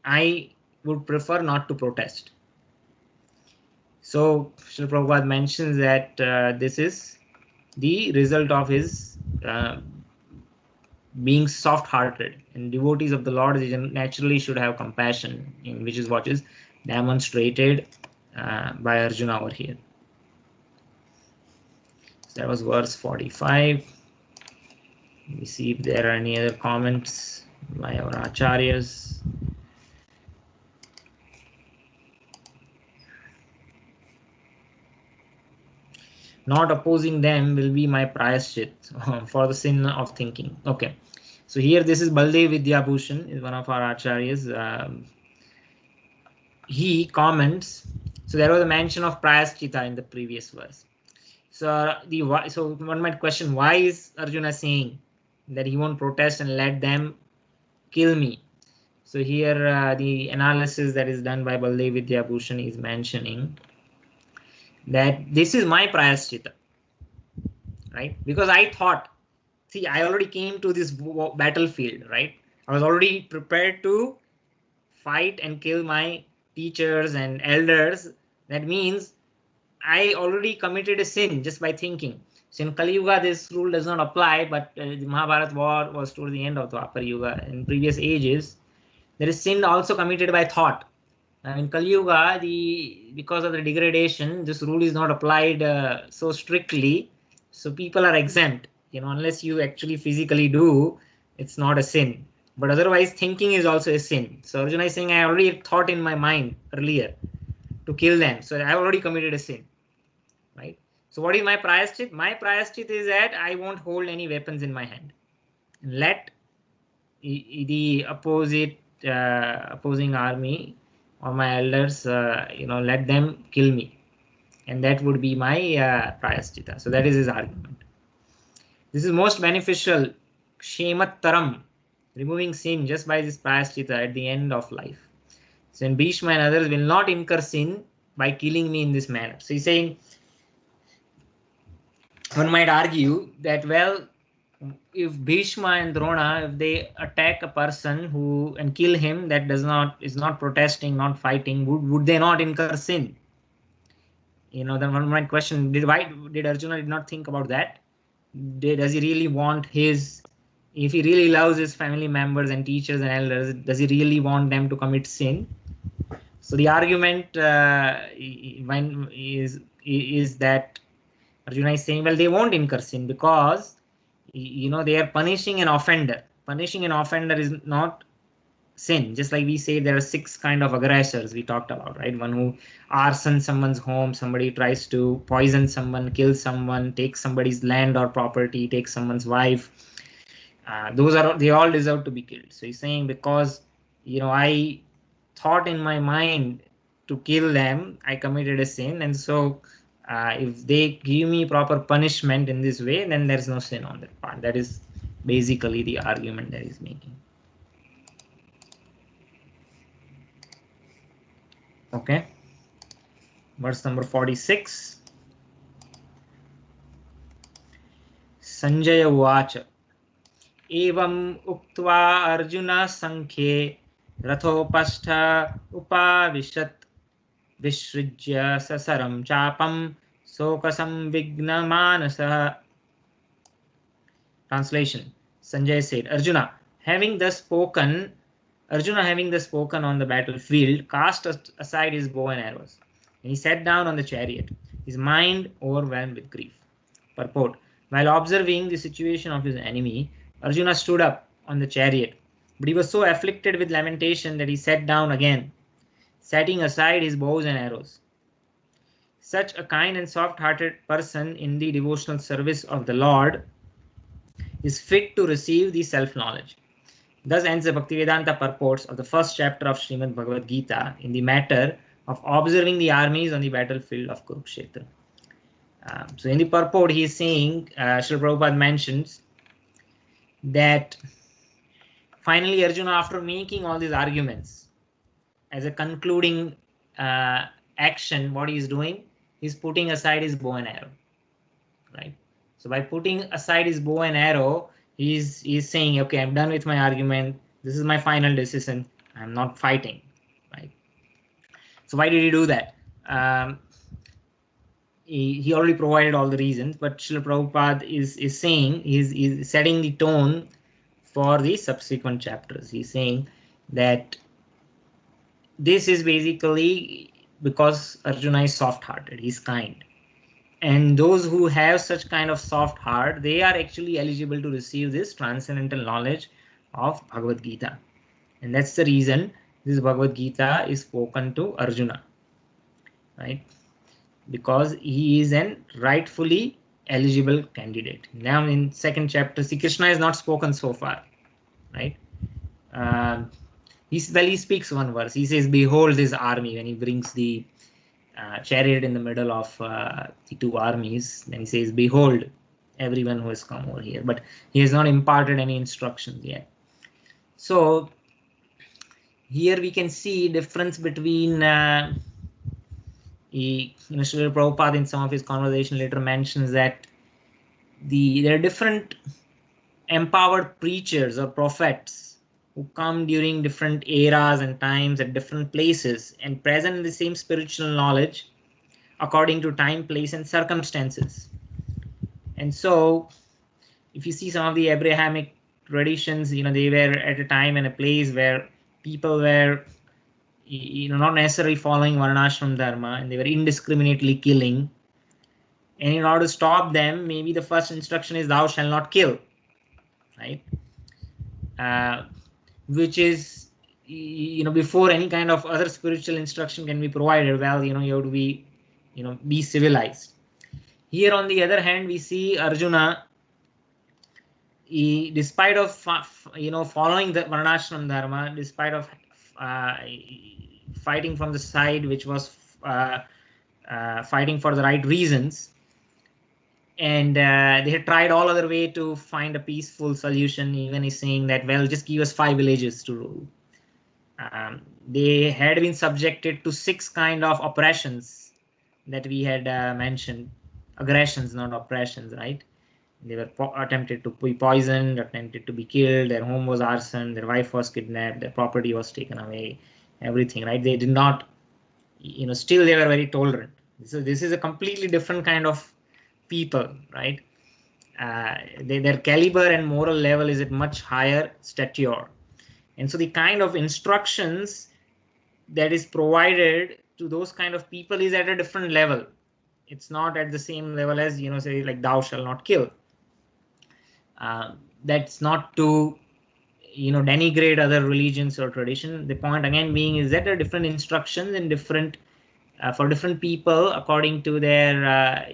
I would prefer not to protest. So Srila Prabhupada mentions that this is the result of his being soft-hearted, and devotees of the Lord naturally should have compassion, which is what is demonstrated by Arjuna over here. So that was verse 45. Let me see if there are any other comments by our acharyas. Not opposing them will be my prayashchit for the sin of thinking. Okay, so here this is Baldev Vidyabhushan, is one of our acharyas. He comments. So there was a mention of prayashchita in the previous verse. So one might question, why is Arjuna saying that he won't protest and let them kill me? So here the analysis that is done by Baldev Vidyabhushan is mentioning that this is my prayashchita, right? Because I thought, see, I already came to this battlefield, right? I was already prepared to fight and kill my teachers and elders. That means I already committed a sin just by thinking. So in Kali Yuga, this rule does not apply, but the Mahabharata war was toward the end of the Dwapar Yuga. In previous ages, there is sin also committed by thought. Now in Kali Yuga, because of the degradation, this rule is not applied so strictly. So people are exempt. Unless you actually physically do, it's not a sin. But otherwise, thinking is also a sin. So Arjuna is saying, I already thought in my mind earlier to kill them. So I already committed a sin. Right? So what is my prayashchit? My prayashchit is that I won't hold any weapons in my hand. Let the opposing army or my elders, let them kill me, and that would be my prayashchita. So that is his argument. This is most beneficial, kshemat-taram, removing sin just by this prayashchita at the end of life. So in Bhishma and others will not incur sin by killing me in this manner. So he's saying, one might argue that, well, if Bhishma and Drona, if they attack a person and kill him, that is not protesting, not fighting, would they not incur sin? Then one might question, why did Arjuna did not think about that? Does he really want if he really loves his family members and teachers and elders, does he really want them to commit sin? So the argument is that Arjuna is saying, well, they won't incur sin because they are punishing an offender. Punishing an offender is not sin. Just like we say, there are 6 kind of aggressors we talked about, right? One who arsons someone's home, somebody tries to poison someone, kill someone, take somebody's land or property, take someone's wife. They all deserve to be killed. So he's saying, because I thought in my mind to kill them, I committed a sin, and so if they give me proper punishment in this way, then there's no sin on that part. That is basically the argument that he's making. Okay, verse number 46. Sanjaya Uvacha Evam Uktva Arjuna Sankhye Rathopastha Upavishat Vishrujya Sasaram Chapam Sokasam Vignamanasa. Translation. Sanjay said, Arjuna having thus spoken on the battlefield, cast aside his bow and arrows. and he sat down on the chariot, his mind overwhelmed with grief. Purport. While observing the situation of his enemy, Arjuna stood up on the chariot, but he was so afflicted with lamentation that he sat down again, setting aside his bows and arrows. Such a kind and soft-hearted person in the devotional service of the Lord is fit to receive the self-knowledge. Thus ends the Bhaktivedanta purports of the first chapter of Srimad Bhagavad Gita in the matter of observing the armies on the battlefield of Kurukshetra. So in the purport, he is saying, Srila Prabhupada mentions that finally Arjuna, after making all these arguments, as a concluding action, what he is doing, he's putting aside his bow and arrow, right? So by putting aside his bow and arrow, he's saying, okay, I'm done with my argument. This is my final decision. I'm not fighting, right? So why did he do that? He already provided all the reasons, but Srila Prabhupada is saying, is setting the tone for the subsequent chapters. He's saying that this is basically because Arjuna is soft-hearted, he's kind. And those who have such kind of soft heart, they are actually eligible to receive this transcendental knowledge of Bhagavad Gita. And that's the reason this Bhagavad Gita is spoken to Arjuna, right? Because he is an rightfully eligible candidate. Now in second chapter, Sri Krishna is not spoken so far, right? He speaks one verse. He says, behold this army, when he brings the chariot in the middle of the two armies. Then he says, behold everyone who has come over here. But he has not imparted any instructions yet. So here we can see difference between Srila Prabhupada in some of his conversation later mentions that there are different empowered preachers or prophets who come during different eras and times at different places and present the same spiritual knowledge according to time, place, and circumstances. And so if you see some of the Abrahamic traditions, they were at a time and a place where people were not necessarily following Varnashram Dharma, and they were indiscriminately killing. And in order to stop them, maybe the first instruction is thou shalt not kill, right? Which is, before any kind of other spiritual instruction can be provided, well, you have to be civilized. Here, on the other hand, we see Arjuna, despite of following the Varnashram Dharma, despite of fighting from the side which was fighting for the right reasons, and they had tried all other way to find a peaceful solution. Even is saying that, well, just give us 5 villages to rule. They had been subjected to 6 kind of oppressions that we had mentioned, aggressions, not oppressions, right? They were attempted to be poisoned, attempted to be killed, their home was arson, their wife was kidnapped, their property was taken away, everything, right? They did not, still they were very tolerant. So this is a completely different kind of people, right? Their caliber and moral level is at much higher stature. And so the kind of instructions that is provided to those kind of people is at a different level. It's not at the same level as, say like thou shalt not kill. That's not to denigrate other religions or tradition. The point again being is that there are different instructions and different for different people according to their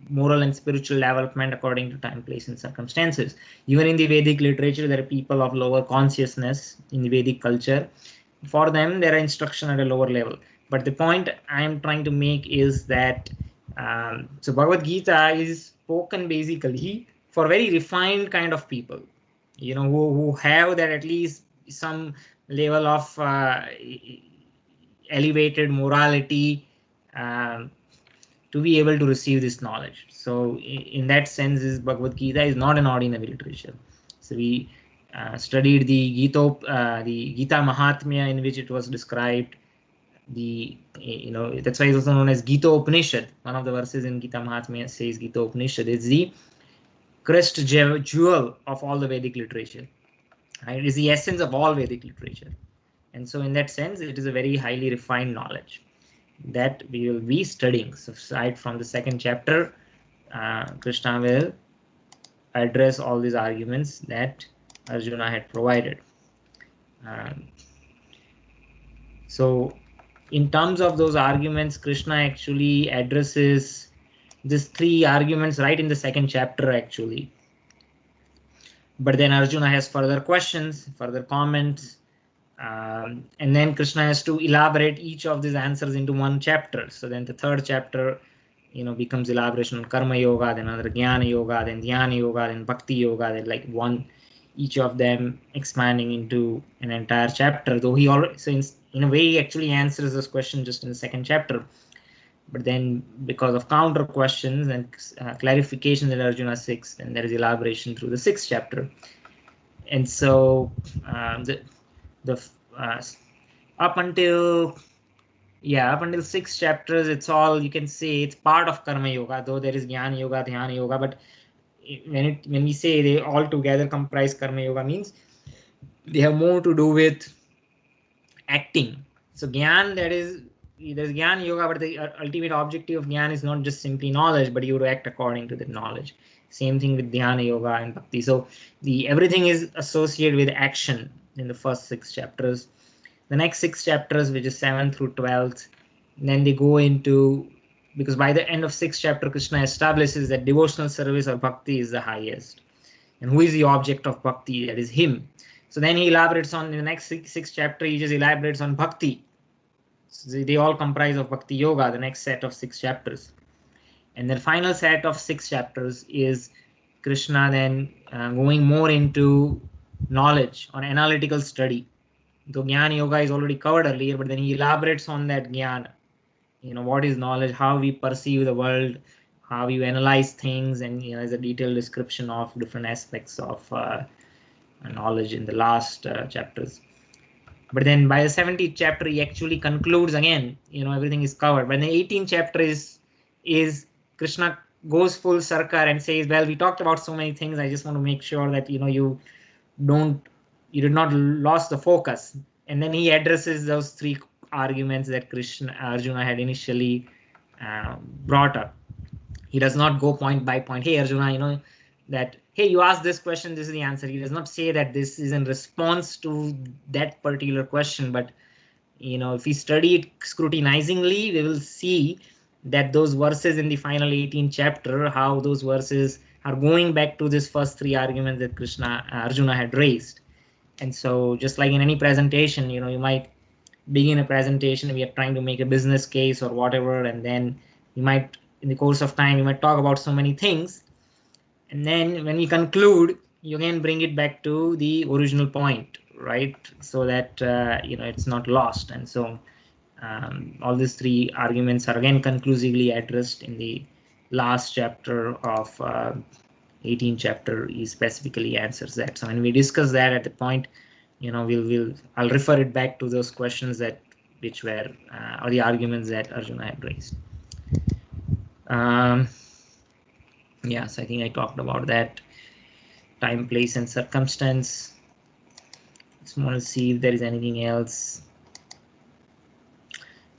moral and spiritual development according to time, place, and circumstances. Even in the Vedic literature, there are people of lower consciousness in the Vedic culture. For them, there are instruction at a lower level. But the point I am trying to make is that so Bhagavad Gita is spoken basically for very refined kind of people, who have that at least some level of elevated morality to be able to receive this knowledge. So in that sense, this Bhagavad Gita is not an ordinary literature. So we studied the Gita Mahatmya, in which it was described. That's why it's also known as Gita Upanishad. One of the verses in Gita Mahatmya says Gita Upanishad is the crest jewel of all the Vedic literature. Right? It is the essence of all Vedic literature. And so in that sense, it is a very highly refined knowledge. that we will be studying. So aside from the second chapter, Krishna will address all these arguments that Arjuna had provided. So in terms of those arguments, Krishna actually addresses these 3 arguments right in the second chapter actually. But then Arjuna has further questions, further comments, and then Krishna has to elaborate each of these answers into one chapter. So then the third chapter, becomes elaboration on karma yoga, then another jnana yoga, then dhyana yoga, then bhakti yoga, then like one, each of them expanding into an entire chapter. Though he already, so in a way, he actually answers this question just in the second chapter. But then because of counter questions and clarification that Arjuna seeks, then there is elaboration through the 6th chapter. And so up until 6 chapters, it's all, you can say it's part of karma yoga, though there is jnana yoga, dhyana yoga. But when we say they all together comprise karma yoga, means they have more to do with acting. So gyan, there's jnana yoga, but the ultimate objective of gyan is not just simply knowledge, but you to act according to the knowledge. Same thing with dhyana yoga and bhakti. So everything is associated with action in the first 6 chapters. The next 6 chapters, which is 7th through 12th, then they go into, because by the end of 6th chapter, Krishna establishes that devotional service or bhakti is the highest. And who is the object of bhakti? That is him. So then he elaborates on, in the next 6th chapter, he just elaborates on bhakti. So they all comprise of bhakti yoga, the next set of 6 chapters. And the final set of 6 chapters is Krishna then going more into knowledge or analytical study. Though Jnana Yoga is already covered earlier, but then he elaborates on that Jnana. What is knowledge, how we perceive the world, how you analyze things, and there's a detailed description of different aspects of knowledge in the last chapters. But then by the 70th chapter, he actually concludes again, everything is covered. But the 18th chapter is Krishna goes full circle and says, well, we talked about so many things. I just want to make sure that, you did not lost the focus. And then he addresses those 3 arguments that Arjuna had initially brought up. He does not go point by point. Hey, Arjuna, that, hey, you asked this question, this is the answer. He does not say that this is in response to that particular question. But, if we study it scrutinizingly, we will see that those verses in the final 18th chapter, how those verses are going back to this first 3 arguments that Arjuna had raised. And so just like in any presentation, you might begin a presentation, we are trying to make a business case or whatever, and then you might, in the course of time, you might talk about so many things. And then when we conclude, you can bring it back to the original point, right? So that, it's not lost. And so all these 3 arguments are again conclusively addressed in the last chapter of 18th chapter. He specifically answers that. So when we discuss that at the point, I'll refer it back to those questions which were or the arguments that Arjuna had raised. Yes, I think I talked about that. Time, place, and circumstance. Just want to see if there is anything else.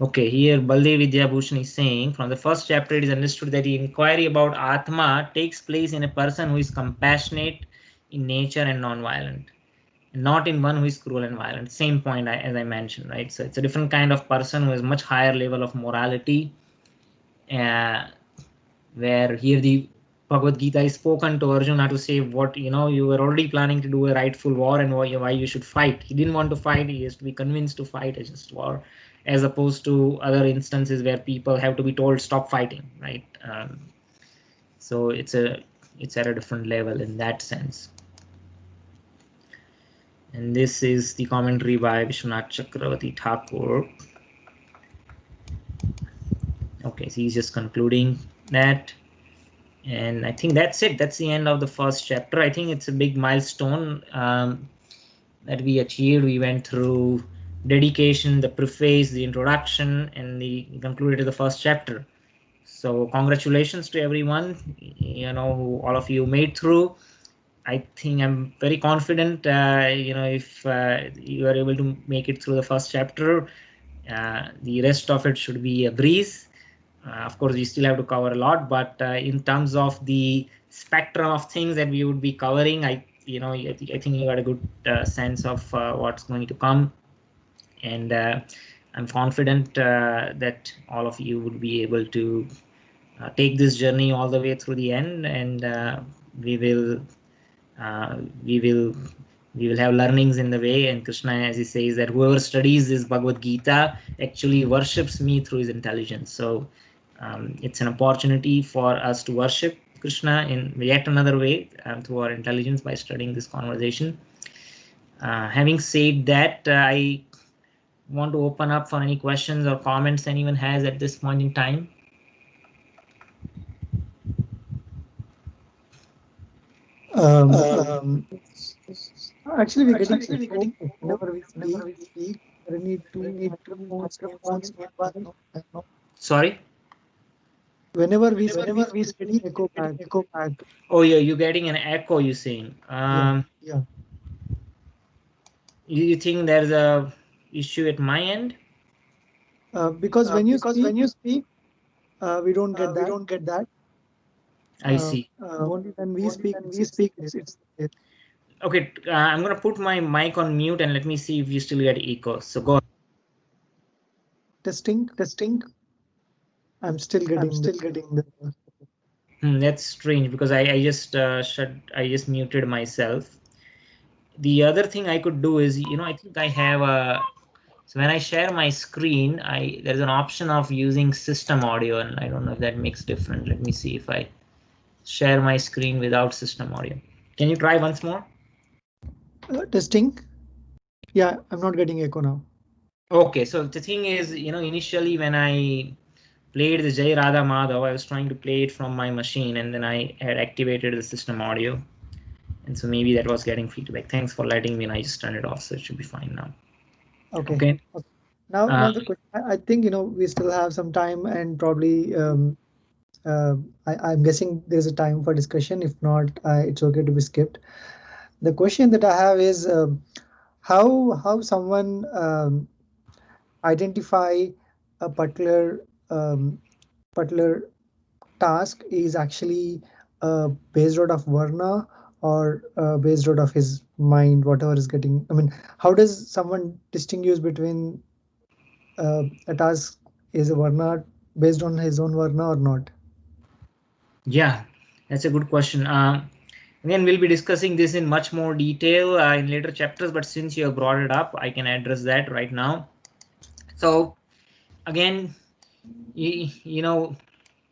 Okay, here Baldev Vidyabhushan is saying, from the first chapter, it is understood that the inquiry about Atma takes place in a person who is compassionate in nature and non-violent, not in one who is cruel and violent. Same point as I mentioned, right? So it's a different kind of person who has much higher level of morality, where here the Bhagavad Gita is spoken to Arjuna to say what, you were already planning to do a rightful war and why you should fight. He didn't want to fight. He has to be convinced to fight a just war, as opposed to other instances where people have to be told stop fighting, right? So it's at a different level in that sense. And this is the commentary by Vishwanath Chakravarti Thakur. Okay, so he's just concluding that. And I think that's it. That's the end of the first chapter. I think it's a big milestone that we achieved. We went through dedication, the preface, the introduction, and concluded the first chapter. So congratulations to everyone, who all of you made through. I think I'm very confident, if you are able to make it through the first chapter, The rest of it should be a breeze. Of course, we still have to cover a lot, but in terms of the spectrum of things that we would be covering, I think you got a good sense of what's going to come, and I'm confident that all of you would be able to take this journey all the way through the end, and we will have learnings in the way. And Krishna, as he says, that whoever studies this Bhagavad Gita actually worships me through his intelligence. So it's an opportunity for us to worship Krishna in yet another way through our intelligence by studying this conversation. Having said that, I want to open up for any questions or comments anyone has at this point in time. Actually, we're getting whenever we speak, we need two microphones. Sorry? Whenever we speak, echo back. Oh, yeah, you're getting an echo, you're saying. Yeah. You think there's a issue at my end? Because when you speak, we don't get that. I see. Only when we speak, it's Okay, I'm gonna put my mic on mute and let me see if you still get echo. So go. Testing. I'm still getting the. That's strange because I just muted myself. The other thing I could do is, I think I have a. So when I share my screen, there's an option of using system audio, and I don't know if that makes difference. Let me see if I share my screen without system audio. Can you try once more? Testing. Yeah, I'm not getting echo now. Okay, so the thing is, initially when I played the Jai Radha Madhav, I was trying to play it from my machine, and then I had activated the system audio, and so maybe that was getting feedback. Thanks for letting me, and I just turned it off, so it should be fine now. Okay. Now the question, I think we still have some time, and probably I'm guessing there's a time for discussion. If not, it's okay to be skipped. The question that I have is how someone identify a particular task is actually based out of Varna or based out of his mind, whatever is getting. I mean, how does someone distinguish between a task is a Varna based on his own Varna or not? Yeah, that's a good question. Again, we'll be discussing this in much more detail in later chapters, but since you have brought it up, I can address that right now. So again,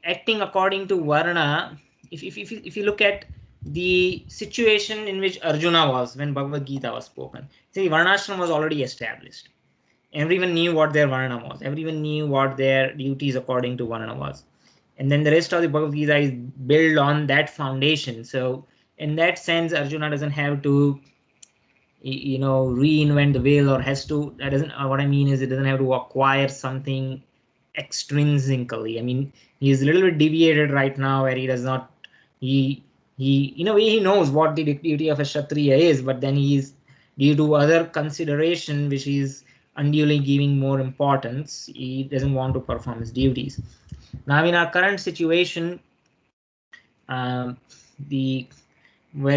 acting according to Varna, if you look at the situation in which Arjuna was when Bhagavad Gita was spoken, see, Varnashram was already established. Everyone knew what their Varna was. Everyone knew what their duties according to Varna was. And then the rest of the Bhagavad Gita is built on that foundation. So in that sense, Arjuna doesn't have to reinvent the wheel, or has to. That doesn't. What I mean is, it doesn't have to acquire something extrinsically. I mean, he is a little bit deviated right now, where he does not. He in a way he knows what the duty of a Kshatriya is, but then he is, due to other consideration which is unduly giving more importance, he doesn't want to perform his duties. Now in our current situation, where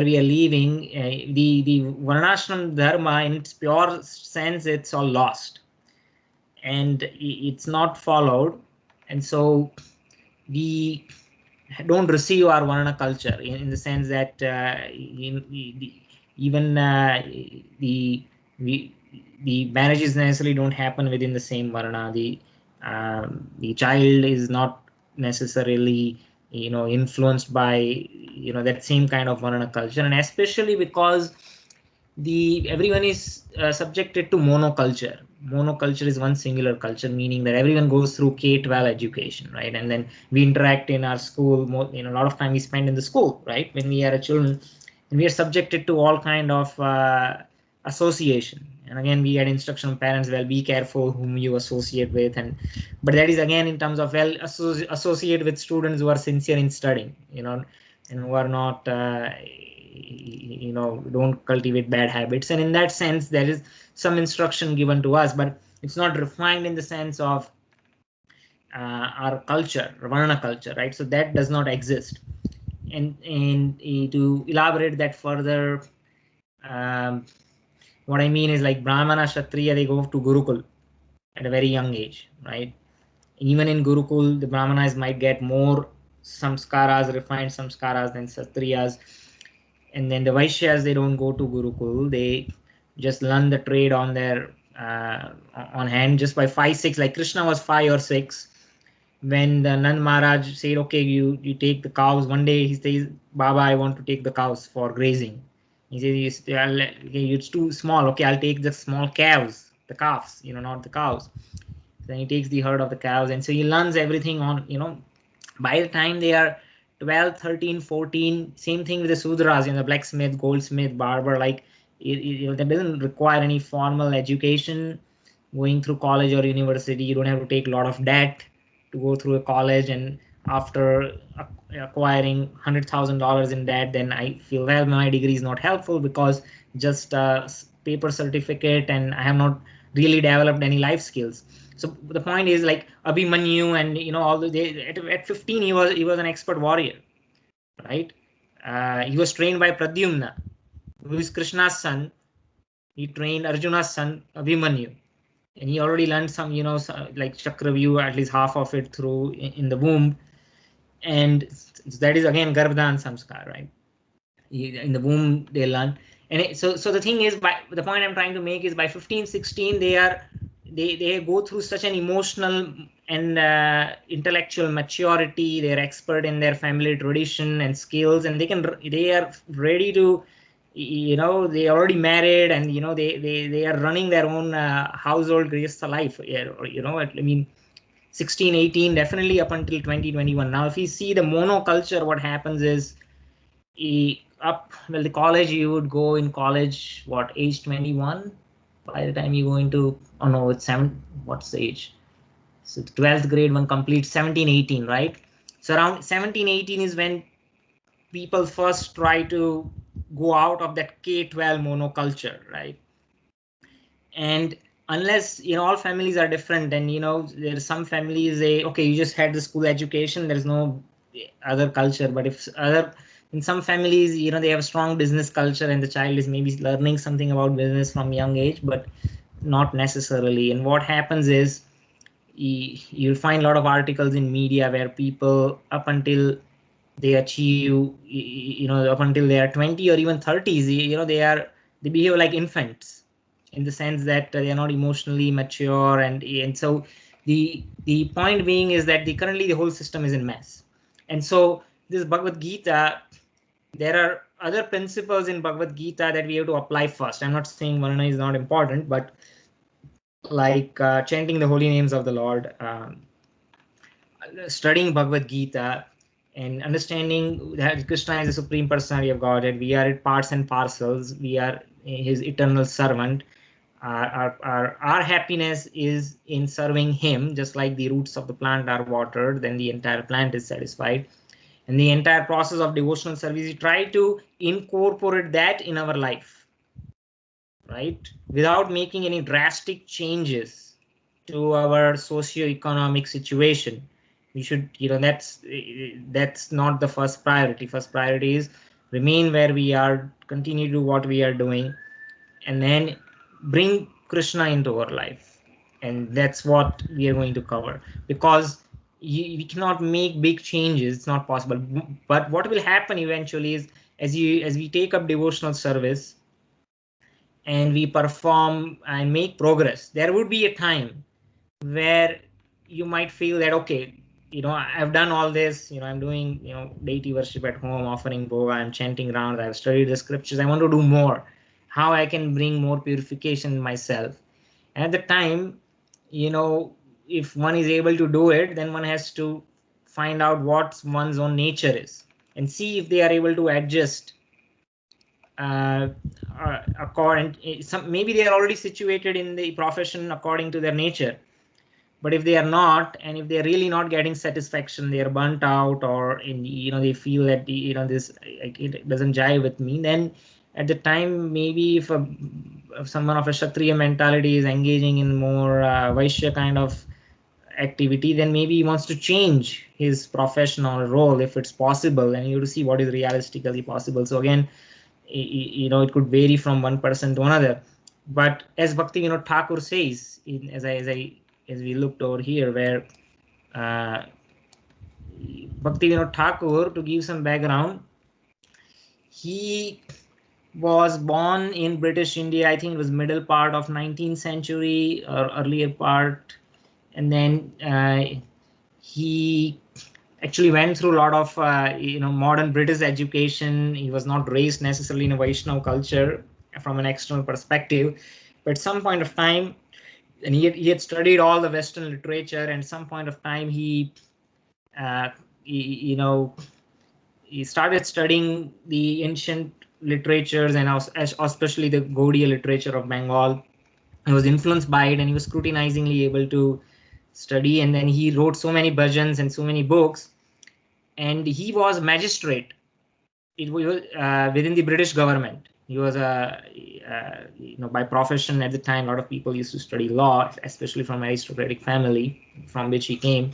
we are leaving, the Varnashram Dharma in its pure sense, it's all lost, and it's not followed, and so we don't receive our Varna culture in the sense that even the marriages necessarily don't happen within the same Varna. The child is not necessarily influenced by that same kind of Varna culture, and especially because everyone is subjected to monoculture. Monoculture is one singular culture, meaning that everyone goes through K-12 education, right? And then we interact in our school. A lot of time we spend in the school, right? When we are children, and we are subjected to all kind of association. And again, we get instruction from parents: well, be careful whom you associate with. But that is again in terms of, well, associate with students who are sincere in studying, and who are not. Don't cultivate bad habits, and in that sense there is some instruction given to us. But It's not refined in the sense of our culture, Varna culture, right? So that does not exist. And to elaborate that further, what I mean is like Brahmana, Kshatriya, they go to Gurukul at a very young age, right? Even in Gurukul, the Brahmanas might get more samskaras, refined samskaras than Kshatriyas. And then the Vaishyas, they don't go to Gurukul. They just learn the trade on their on hand just by 5, 6. Like Krishna was 5 or 6 when the Nand Maharaj said, okay, you take the cows. One day he says, Baba, I want to take the cows for grazing. He says, it's too small. Okay, I'll take the small calves, the calves, not the cows. Then he takes the herd of the cows. And so he learns everything on, by the time they are 12, 13, 14, same thing with the Sudras, the blacksmith, goldsmith, barber, like, that doesn't require any formal education. Going through college or university, you don't have to take a lot of debt to go through a college, and after acquiring $100,000 in debt, then I feel, well, my degree is not helpful because just a paper certificate and I have not really developed any life skills. So the point is, like Abhimanyu and all the at 15 he was an expert warrior, right? He was trained by Pradyumna, who is Krishna's son. He trained Arjuna's son Abhimanyu, and he already learned some, like Chakravyuh, at least half of it through in the womb, and that is again Garbhadan Samskar, right? In the womb they learn, and so the thing is, the point I'm trying to make is by 15, 16 they go through such an emotional and intellectual maturity. They're expert in their family tradition and skills, and they are ready to, they are already married, and they are running their own household grihastha life. I mean, 16, 18, definitely up until 20, 21. Now if you see the monoculture, what happens is, the college, you would go in college age 21. By the time you go into, oh no, it's 7, what's the age? So the 12th grade one completes 17, 18, right? So around 17, 18 is when people first try to go out of that K-12 monoculture, right? And unless, all families are different, and there's some families, okay, you just had the school education, there's no other culture. But if in some families, they have a strong business culture, and the child is maybe learning something about business from young age, but not necessarily. And what happens is, you'll find a lot of articles in media where people, up until they achieve, up until they are 20 or even 30s, they behave like infants, in the sense that they are not emotionally mature, and so the point being is that currently the whole system is in mess. And so this Bhagavad Gita, there are other principles in Bhagavad Gita that we have to apply first. I'm not saying Varna is not important, but like chanting the holy names of the Lord, studying Bhagavad Gita, and understanding that Krishna is the Supreme Personality of Godhead. We are parts and parcels. We are His eternal servant. Our happiness is in serving Him. Just like the roots of the plant are watered, then the entire plant is satisfied. And the entire process of devotional service, we try to incorporate that in our life, right? Without making any drastic changes to our socio-economic situation. We should, that's not the first priority. First priority is remain where we are, continue to do what we are doing, and then bring Krishna into our life. And that's what we are going to cover, because we cannot make big changes. It's not possible. But what will happen eventually is, as we take up devotional service and we perform and make progress, there would be a time where you might feel that, okay, I've done all this, I'm doing, deity worship at home, offering bhoga, I'm chanting around, I've studied the scriptures, I want to do more. How I can bring more purification in myself. And at the time, if one is able to do it, then one has to find out what one's own nature is, and see if they are able to adjust according, maybe they are already situated in the profession according to their nature. But if they are not, and if they're really not getting satisfaction, they are burnt out, or they feel that this, it doesn't jive with me, then at the time, maybe if someone of a Kshatriya mentality is engaging in more Vaishya kind of activity, then maybe he wants to change his professional role if it's possible, and you have to see what is realistically possible. So again, you know, it could vary from one person to another. But as Bhakti Vinod Thakur says, as we looked over here, where Bhakti Vinod Thakur, to give some background, he was born in British India. I think it was middle part of 19th century or earlier part, and then he actually went through a lot of modern British education. He was not raised necessarily in a Vaishnava culture from an external perspective, but at some point of time, and he had studied all the Western literature, and some point of time he started studying the ancient literatures, and especially the Gaudiya literature of Bengal. He was influenced by it, and he was scrutinizingly able to study, and then he wrote so many bhajans and so many books, and he was magistrate. It was within the British government. He was by profession at the time. A lot of people used to study law, especially from an aristocratic family from which he came.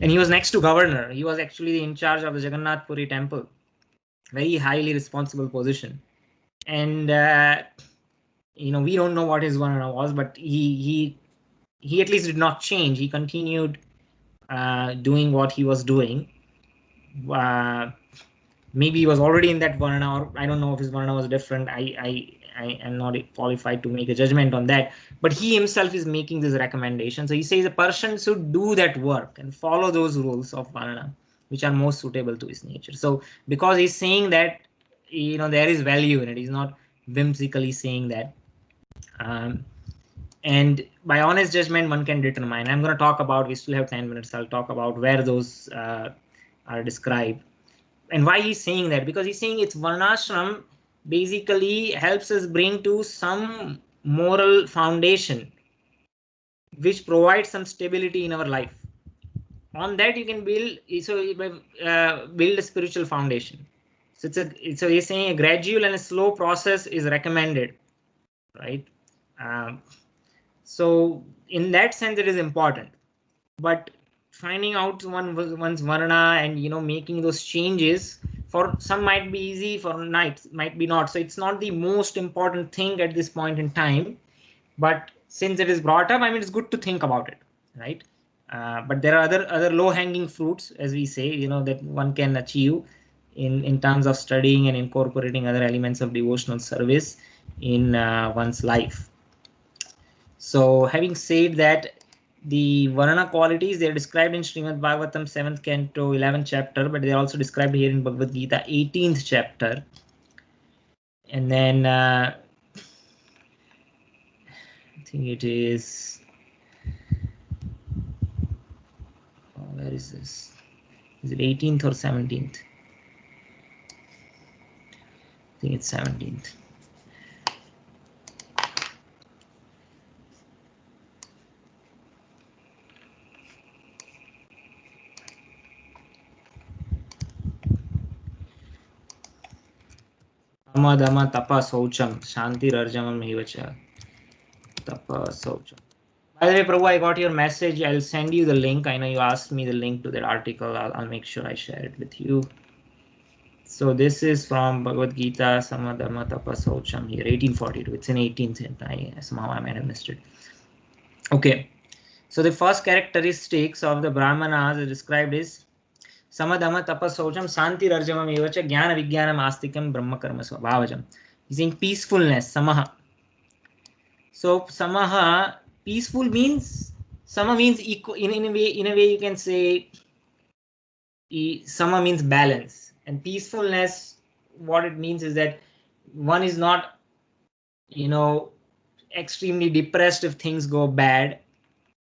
And he was next to governor. He was actually in charge of the Jagannath Puri temple, very highly responsible position. And we don't know what his varna was, but he at least did not change. He continued doing what he was doing. Maybe he was already in that varna, or I don't know if his varna was different. I am not qualified to make a judgment on that, but he himself is making this recommendation. So he says a person should do that work and follow those rules of varna, which are most suitable to his nature. So because he's saying that, there is value in it. He's not whimsically saying that. And by honest judgment, one can determine. I'm going to talk about, we still have 10 minutes. I'll talk about where those are described. And why he's saying that? Because he's saying it's varnashram basically helps us bring to some moral foundation which provides some stability in our life. On that you can build a spiritual foundation. So he's saying a gradual and a slow process is recommended, right? So in that sense it is important, but finding out one's varna and making those changes, for some might be easy, for might be not. So it's not the most important thing at this point in time, but since it is brought up, I mean, it's good to think about it, right? But there are other low-hanging fruits, as we say, that one can achieve in terms of studying and incorporating other elements of devotional service in one's life. So having said that, the varna qualities, they are described in Srimad Bhagavatam 7th canto 11th chapter, but they are also described here in Bhagavad Gita 18th chapter. And then I think it is, where is this? Is it 18th or 17th? I think it's 17th. Dhamma tapa saucham shanti rarjamam mevacha tapa saucham. By the way, Prabhu, I got your message. I'll send you the link. I know you asked me the link to that article. I'll make sure I share it with you. So this is from Bhagavad Gita, Samadhamma Tapa Saucham here, 1842. It's in 18th. Somehow I might have missed it. Okay. So the first characteristics of the Brahmanas are described is Samadhamma Tapa Saucham Santi Rarjamam Evacha Jnana Vijnanam Astikam Brahma Karma Svabhavajam. He's saying peacefulness, Samaha. So Samaha, peaceful means, Sama means equal, in a way you can say Sama means balance, and peacefulness, what it means is that one is not extremely depressed if things go bad,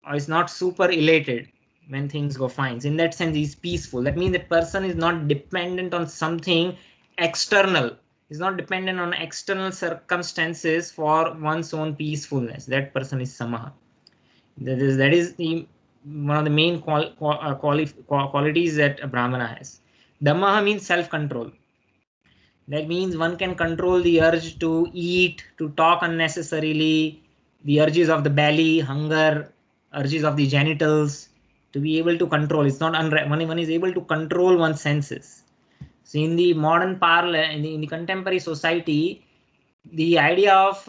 or is not super elated when things go fine. So in that sense, he's peaceful. That means that person is not dependent on something external. Is not dependent on external circumstances for one's own peacefulness. That person is Samaha. That is one of the main qualities that a Brahmana has. Dhammaha means self-control. That means one can control the urge to eat, to talk unnecessarily, the urges of the belly, hunger, urges of the genitals, to be able to control. It's not one is able to control one's senses. So in the modern in the contemporary society, the idea of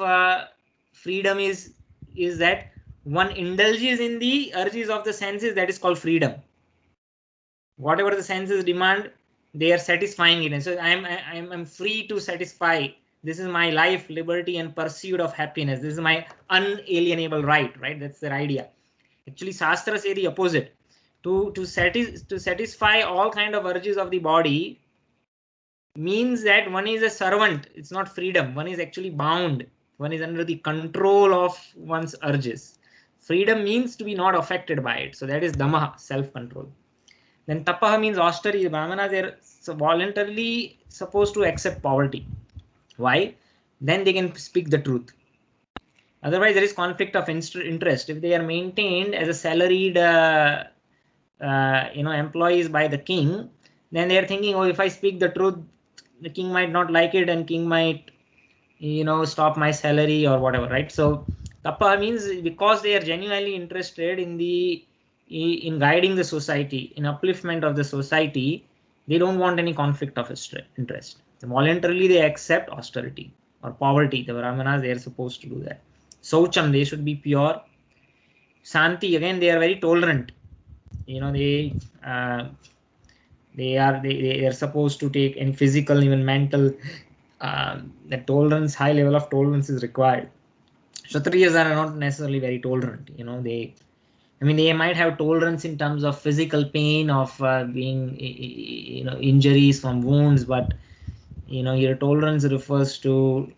freedom is that one indulges in the urges of the senses. That is called freedom. Whatever the senses demand, they are satisfying it, and so I'm free to satisfy. This is my life, liberty, and pursuit of happiness. This is my unalienable right. That's their idea. Actually, Shastras say the opposite. To satisfy all kind of urges of the body means that one is a servant. It's not freedom. One is actually bound. One is under the control of one's urges. Freedom means to be not affected by it. So that is dhamma, self-control. Then tapaha means austerity. Brahmanas are voluntarily supposed to accept poverty. Why? Then they can speak the truth. Otherwise, there is conflict of interest. If they are maintained as a salaried, employees by the king, then they are thinking, oh, if I speak the truth, the king might not like it, and king might, stop my salary or whatever, right? So tapa means because they are genuinely interested in guiding the society, in upliftment of the society, they don't want any conflict of interest. So voluntarily they accept austerity or poverty. The Brahmanas, they are supposed to do that. Saucham, they should be pure. Santi, again, they are very tolerant. They are supposed to take any physical, even mental, the tolerance, high level of tolerance is required. Kshatriyas are not necessarily very tolerant. They might have tolerance in terms of physical pain, of being, injuries from wounds, but your tolerance refers to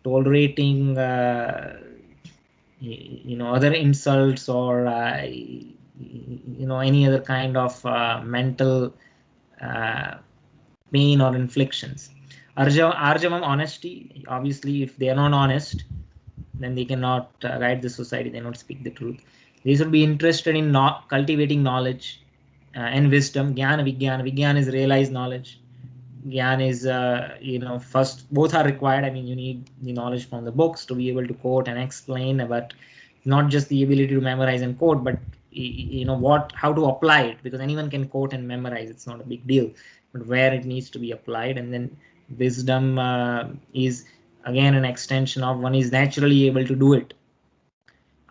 tolerating, other insults or any other kind of mental pain or inflictions. Arjavam, honesty. Obviously, if they are not honest, then they cannot guide the society. They cannot speak the truth. They should be interested in cultivating knowledge and wisdom. Jnana, Vijnana. Vijnana is realized knowledge. Gyan is, first, both are required. You need the knowledge from the books to be able to quote and explain, but not just the ability to memorize and quote, but how to apply it, because anyone can quote and memorize. It's not a big deal, but where it needs to be applied. And then wisdom is again an extension of one is naturally able to do it.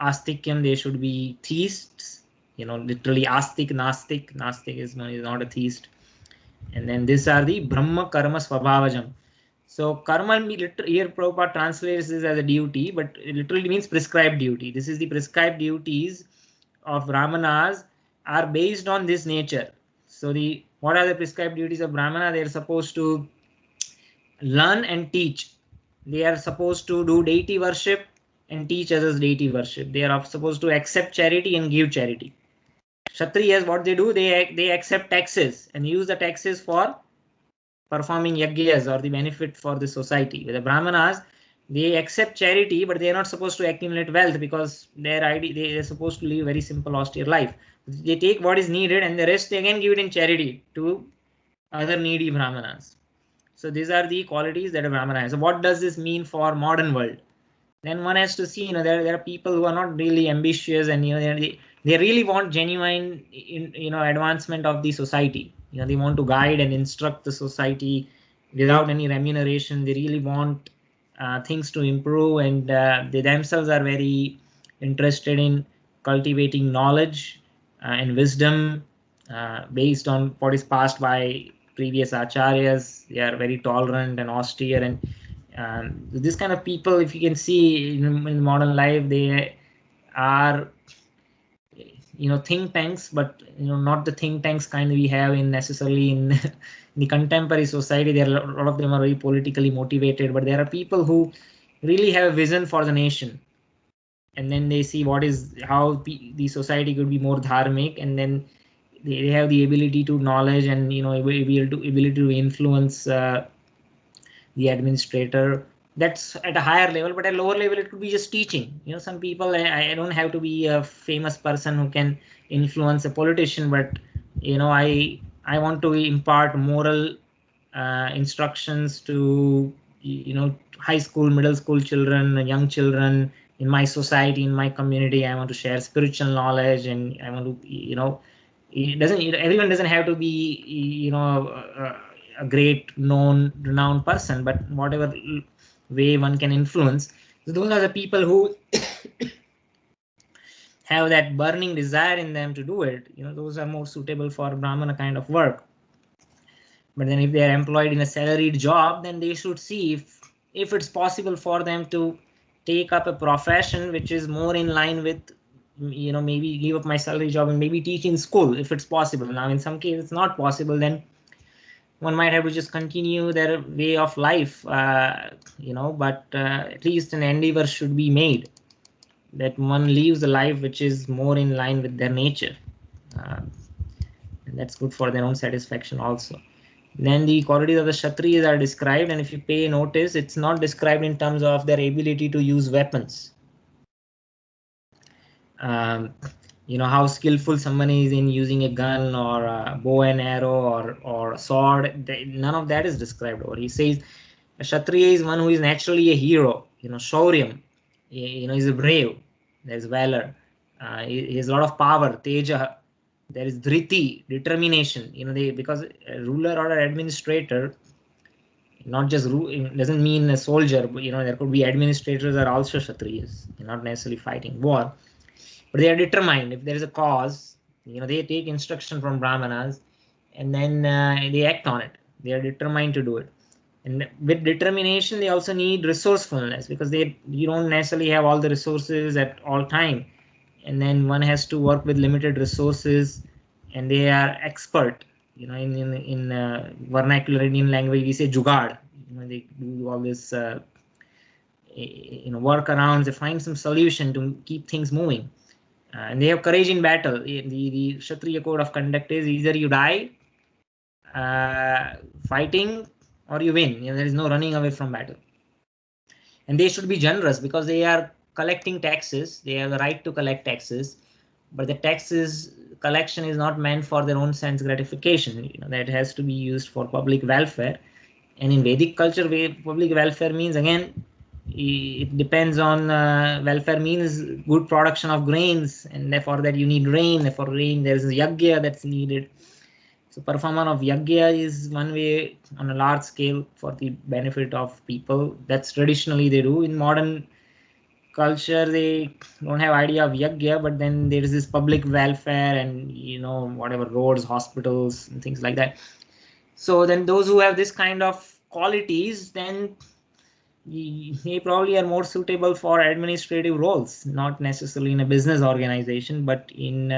Astikyam, they should be theists, literally astik, nastik. Nastik is not a theist. And then these are the Brahma Karma Swabhavajam. So karma here Prabhupada translates this as a duty, but it literally means prescribed duty. This is the prescribed duties of Brahmanas are based on this nature. So what are the prescribed duties of Brahmana? They are supposed to learn and teach. They are supposed to do deity worship and teach others deity worship. They are supposed to accept charity and give charity. Kshatriyas, what they do, they accept taxes and use the taxes for performing yagyas or the benefit for the society. With the Brahmanas, they accept charity, but they are not supposed to accumulate wealth, because they are supposed to live a very simple, austere life. They take what is needed, and the rest they again give it in charity to other needy Brahmanas. So these are the qualities that a Brahmana has. So what does this mean for modern world? Then one has to see, there are people who are not really ambitious, and they really want genuine, advancement of the society. They want to guide and instruct the society without any remuneration. They really want things to improve, and they themselves are very interested in cultivating knowledge and wisdom based on what is passed by previous acharyas. They are very tolerant and austere, and this kind of people, if you can see in modern life, they are think tanks, but not the think tanks kind we have in necessarily in the contemporary society. There are a lot of them are very politically motivated, but there are people who really have a vision for the nation, and then they see how the society could be more dharmic, and then they have the ability to knowledge and ability to influence the administrator. That's at a higher level, but at a lower level it could be just teaching. Some people, I don't have to be a famous person who can influence a politician, but I want to impart moral instructions to, high school, middle school children, young children in my society, in my community. I want to share spiritual knowledge, and I want to, everyone doesn't have to be, a great renowned person, but whatever way one can influence. So those are the people who have that burning desire in them to do it. Those are more suitable for Brahmana kind of work. But then if they are employed in a salaried job, then they should see if it's possible for them to take up a profession which is more in line with, maybe give up my salary job and maybe teach in school if it's possible. Now, in some cases it's not possible, then one might have to just continue their way of life, but at least an endeavor should be made that one lives a life which is more in line with their nature. And that's good for their own satisfaction also. Then the qualities of the Kshatriyas are described, and if you pay notice, it's not described in terms of their ability to use weapons. How skillful someone is in using a gun or a bow and arrow or a sword, none of that is described over. He says a Kshatriya is one who is naturally a hero, Shauryam, he's a brave, there's valor, he has a lot of power, teja, there is dhriti, determination, because a ruler or an administrator, not just doesn't mean a soldier, but there could be administrators are also Kshatriyas, not necessarily fighting war, but they are determined. If there is a cause, they take instruction from Brahmanas and then they act on it. They are determined to do it. And with determination, they also need resourcefulness, because you don't necessarily have all the resources at all time. And then one has to work with limited resources, and they are expert. In vernacular Indian language, we say jugaad. They do all this, workarounds. They find some solution to keep things moving, and they have courage in battle. The Kshatriya code of conduct is either you die fighting or you win. There is no running away from battle. And they should be generous because they are collecting taxes. They have the right to collect taxes, but the taxes collection is not meant for their own sense gratification. That has to be used for public welfare. And in Vedic culture, public welfare means, again, it depends on welfare means good production of grains, and therefore that you need rain. Therefore rain, there is a yagya that's needed. So performance of yagya is one way on a large scale for the benefit of people. That's traditionally they do. In modern culture, they don't have idea of yagya, but then there is this public welfare and whatever roads, hospitals, and things like that. So then those who have this kind of qualities, then they probably are more suitable for administrative roles, not necessarily in a business organization, but in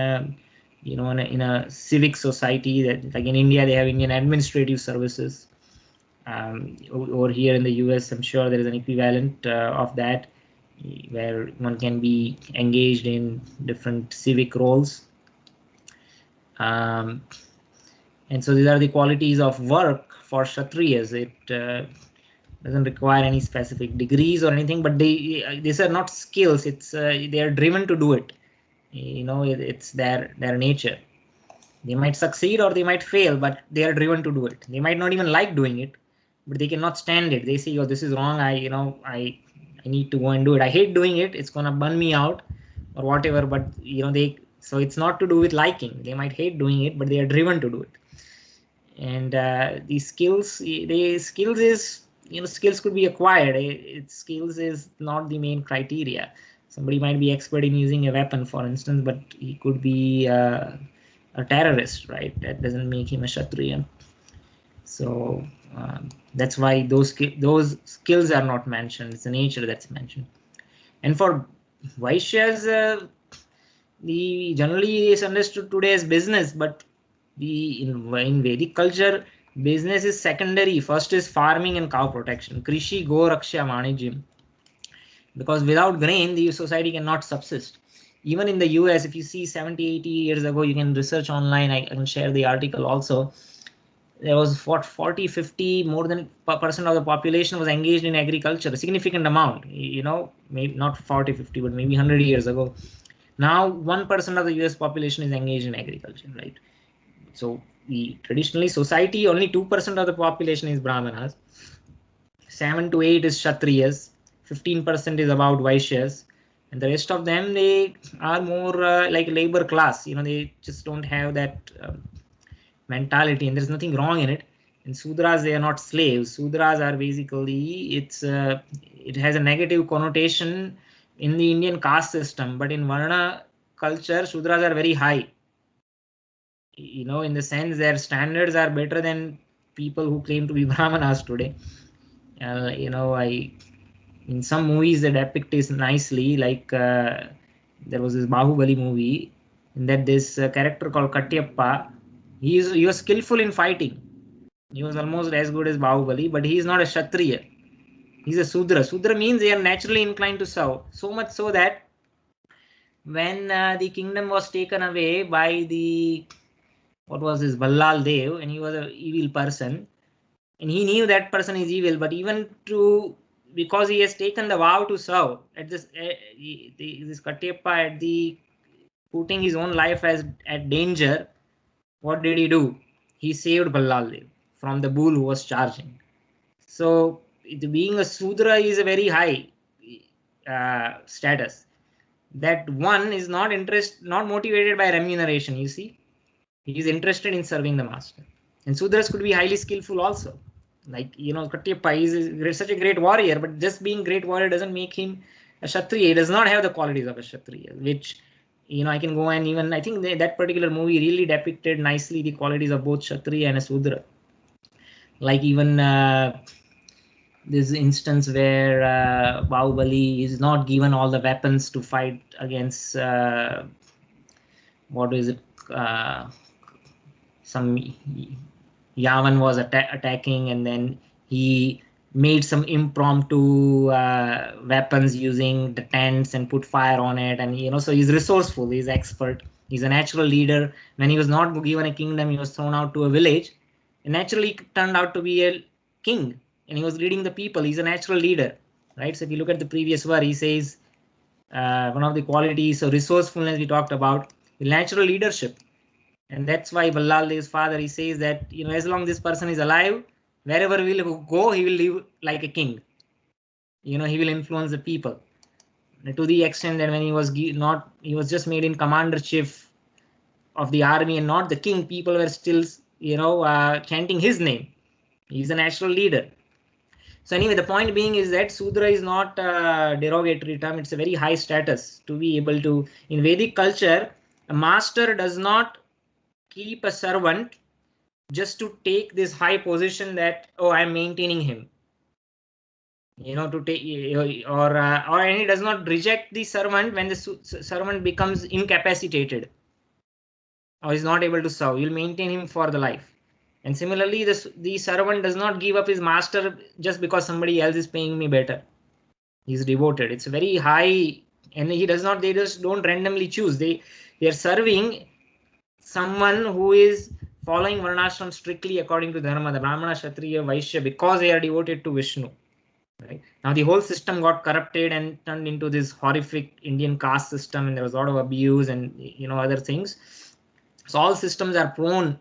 in a civic society. That, like in India, they have Indian Administrative Services. Over here in the US, I'm sure there is an equivalent of that, where one can be engaged in different civic roles. And so these are the qualities of work for Kshatriyas. It doesn't require any specific degrees or anything, but these are not skills. It's they are driven to do it. It's their nature. They might succeed or they might fail, but they are driven to do it. They might not even like doing it, but they cannot stand it. They say, "Oh, this is wrong. I need to go and do it. I hate doing it. It's gonna burn me out, or whatever." But so it's not to do with liking. They might hate doing it, but they are driven to do it. And these skills, skills could be acquired. Skills is not the main criteria. Somebody might be expert in using a weapon, for instance, but he could be a terrorist, right? That doesn't make him a Kshatriya. So that's why those skills are not mentioned. It's the nature that's mentioned. And for Vaishyas, generally is understood today as business, but in Vedic culture, business is secondary. First is farming and cow protection. Krishi, Go, Raksha, Manijyam. Because without grain, the society cannot subsist. Even in the US, if you see 70, 80 years ago, you can research online. I can share the article also. There was 40, 50, more than % of the population was engaged in agriculture, a significant amount, maybe not 40, 50, but maybe 100 years ago. Now, 1% of the US population is engaged in agriculture, right? So traditionally society, only 2% of the population is Brahmanas, 7 to 8 is Kshatriyas, 15% is about Vaishyas, and the rest of them, they are more like labor class. They just don't have that mentality, and there's nothing wrong in it. And Sudras, they are not slaves. Sudras are basically, it has a negative connotation in the Indian caste system, but in Varna culture, Sudras are very high. In the sense their standards are better than people who claim to be Brahmanas today. In some movies they depict this nicely, like there was this Bahubali movie, in that this character called Katyappa, he was skillful in fighting. He was almost as good as Bahubali, but he is not a Kshatriya. He's a Sudra. Sudra means they are naturally inclined to serve. So much so that when the kingdom was taken away by what was this, Ballal Dev, and he was an evil person, and he knew that person is evil, but because he has taken the vow to serve, at this Katyappa, at the putting his own life at danger, what did he do? He saved Ballal Dev from the bull who was charging. So being a Sudra is a very high status. That one is not motivated by remuneration. You see, he is interested in serving the master. And Sudras could be highly skillful also. Like, Katyappa is such a great warrior, but just being great warrior doesn't make him a Kshatriya. He does not have the qualities of a Kshatriya, which, I can go and even, I think that particular movie really depicted nicely the qualities of both Kshatriya and a Sudra. Like even this instance where Bahubali is not given all the weapons to fight against, what is it, some Yavan was attacking, and then he made some impromptu weapons using the tents and put fire on it. And so he's resourceful, he's expert, he's a natural leader. When he was not given a kingdom, he was thrown out to a village and naturally turned out to be a king, and he was leading the people. He's a natural leader, right? So if you look at the previous verse, he says one of the qualities of resourcefulness we talked about, natural leadership. And that's why Ballal Dev's father, he says that, as long as this person is alive, wherever he will go, he will live like a king. He will influence the people. To the extent that when he was just made in commander-chief of the army and not the king, people were still, chanting his name. He's a natural leader. So anyway, the point being is that Sudra is not a derogatory term. It's a very high status to be able to, in Vedic culture, a master does not keep a servant just to take this high position that, oh, I'm maintaining him, to take, and he does not reject the servant when the servant becomes incapacitated or is not able to serve. You'll maintain him for the life. And similarly, the servant does not give up his master just because somebody else is paying me better. He's devoted. It's very high, and they just don't randomly choose. They are serving someone who is following Varnashram strictly according to Dharma, the Brahmana, Kshatriya, Vaishya, because they are devoted to Vishnu. Right? Now the whole system got corrupted and turned into this horrific Indian caste system, and there was a lot of abuse and other things. So all systems are prone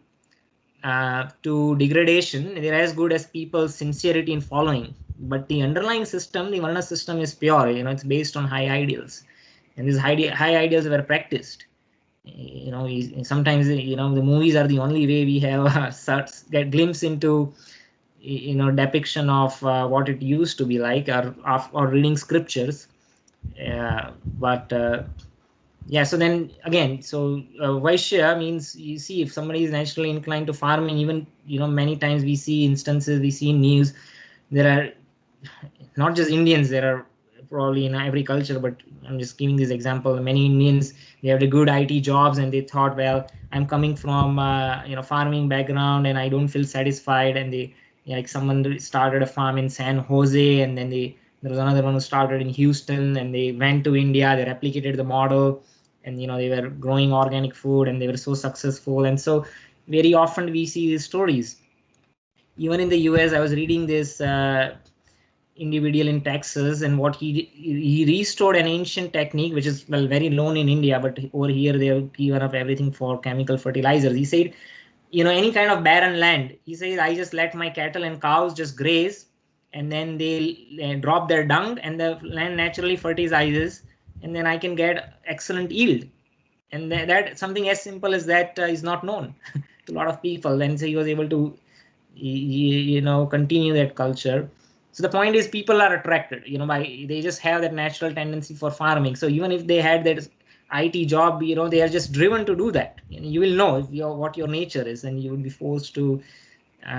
to degradation. They're as good as people's sincerity in following. But the underlying system, the Varna system, is pure. It's based on high ideals, and these high ideals were practiced. Sometimes the movies are the only way we have get glimpse into depiction of what it used to be like, or reading scriptures. But so then again, Vaishya means, you see, if somebody is naturally inclined to farming, even many times we see instances, we see in news, there are not just Indians, there are probably in every culture, but I'm just giving this example. Many Indians, they have the good IT jobs, and they thought, well, I'm coming from farming background and I don't feel satisfied, and they, like, someone started a farm in San Jose, and then there was another one who started in Houston, and they went to India, they replicated the model, and they were growing organic food, and they were so successful. And so very often we see these stories. Even in the US, I was reading this individual in Texas, and what he restored an ancient technique which is, well, very known in India, but over here they have given up everything for chemical fertilizers. He said, any kind of barren land. He says, I just let my cattle and cows just graze, and then they drop their dung, and the land naturally fertilizes, and then I can get excellent yield. And that something as simple as that is not known to a lot of people. And so he was able to, continue that culture. So the point is, people are attracted, they just have that natural tendency for farming. So even if they had that IT job, they are just driven to do that. You will know what your nature is, and you will be forced to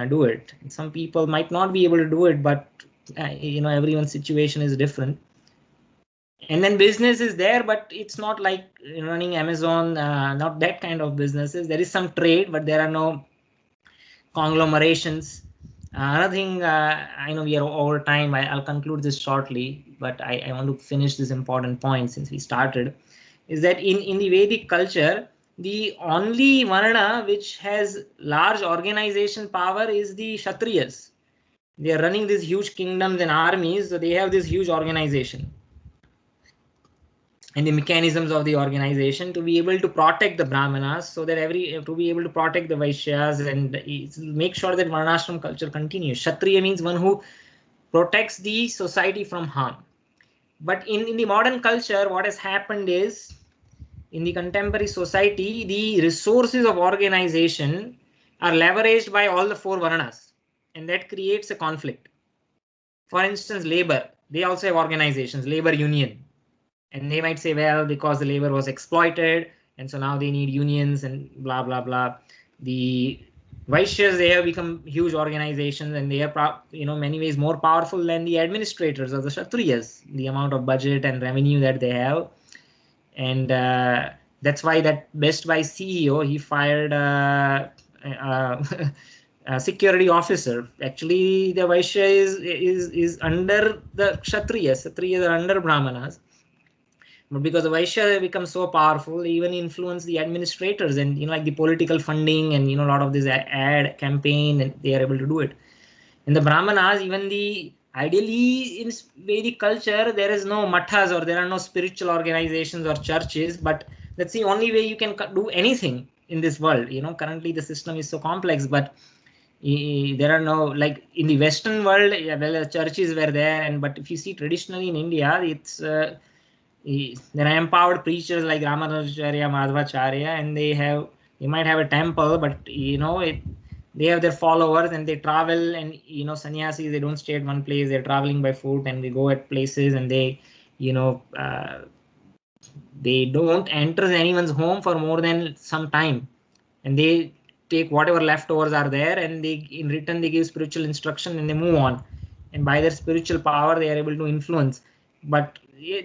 do it. And some people might not be able to do it, but everyone's situation is different. And then business is there, but it's not like running Amazon, not that kind of businesses. There is some trade, but there are no conglomerations. Another thing, I know we are over time. I'll conclude this shortly, but I want to finish this important point since we started, is that in the Vedic culture, the only varna which has large organization power is the Kshatriyas. They are running these huge kingdoms and armies, so they have this huge organization and the mechanisms of the organization to be able to protect the Brahmanas, so that to be able to protect the Vaishyas and make sure that Varnashram culture continues. Kshatriya means one who protects the society from harm. But in the modern culture, what has happened is, in the contemporary society, the resources of organization are leveraged by all the four Varnas, and that creates a conflict. For instance, labor, they also have organizations, labor union. And they might say, well, because the labor was exploited, and so now they need unions and blah, blah, blah. The Vaishyas, they have become huge organizations, and they are, many ways more powerful than the administrators of the Kshatriyas, the amount of budget and revenue that they have. And that's why that Best Buy CEO, he fired a security officer. Actually, the Vaishya is under the Kshatriyas. Kshatriyas are under Brahmanas. But because the Vaishya become so powerful, they even influence the administrators and like the political funding and a lot of this ad campaign, and they are able to do it. In the Brahmanas, even ideally in Vedic culture, there is no mathas, or there are no spiritual organizations or churches, but that's the only way you can do anything in this world. Currently the system is so complex, but there are no, like in the Western world, well, churches were there, but if you see traditionally in India, it's there are empowered preachers like Ramanujacharya, Madhvacharya, and they might have a temple, but they have their followers, and they travel, and sannyasis, they don't stay at one place, they're traveling by foot, and they go at places, and they they don't enter anyone's home for more than some time, and they take whatever leftovers are there, and in return they give spiritual instruction, and they move on, and by their spiritual power they are able to influence. But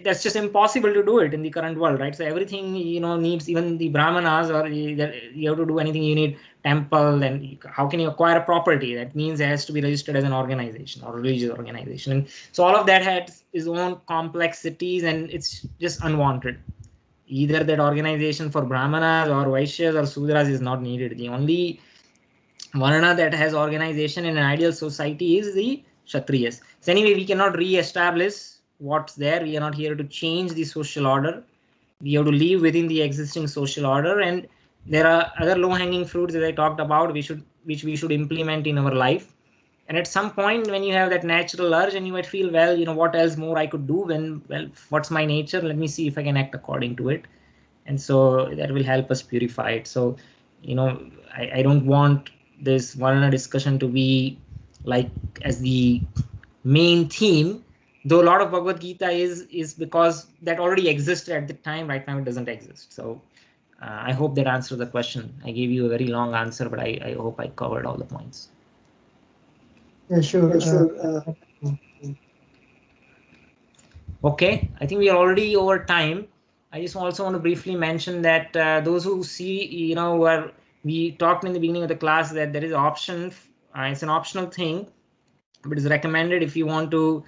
that's just impossible to do it in the current world, right? So everything needs, even the Brahmanas, or you have to do anything, you need temple. And how can you acquire a property? That means it has to be registered as an organization or religious organization. And so all of that has its own complexities, and it's just unwanted. Either that organization for Brahmanas or Vaishyas or Sudras is not needed. The only varna that has organization in an ideal society is the Kshatriyas. So anyway, we cannot re-establish what's there. We are not here to change the social order. We have to live within the existing social order, and there are other low-hanging fruits that I talked about, which we should implement in our life. And at some point, when you have that natural urge, and you might feel, well, what else more I could do? What's my nature? Let me see if I can act according to it. And so that will help us purify it. So, I don't want this varna discussion to be like as the main theme, though a lot of Bhagavad Gita is because that already existed at the time. Right now it doesn't exist. So I hope that answers the question. I gave you a very long answer, but I hope I covered all the points. Yeah, sure. Okay, I think we are already over time. I just also want to briefly mention that those who see, we talked in the beginning of the class that there is option. It's an optional thing, but it's recommended if you want to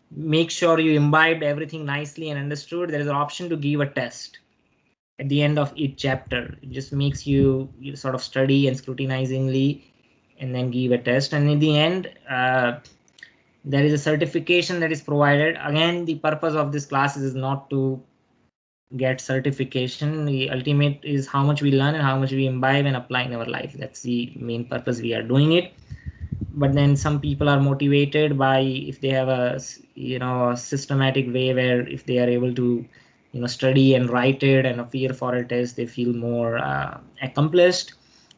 make sure you imbibed everything nicely and understood. There is an option to give a test at the end of each chapter. It just makes you sort of study and scrutinizingly, and then give a test. And in the end, there is a certification that is provided. Again, the purpose of this class is not to get certification. The ultimate is how much we learn and how much we imbibe and apply in our life. That's the main purpose we are doing it. But then some people are motivated by, if they have a a systematic way where if they are able to study and write it and appear for a test, they feel more accomplished.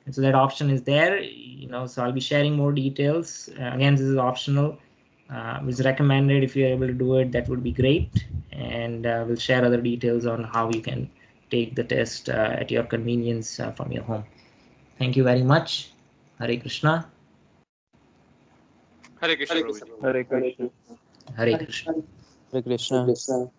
And so that option is there. So I'll be sharing more details. Again, this is optional. It's recommended. If you're able to do it, that would be great. And we'll share other details on how you can take the test at your convenience from your home. Thank you very much. Hare Krishna. Hare Krishna. Hare Krishna. Hare Krishna. Hare Krishna.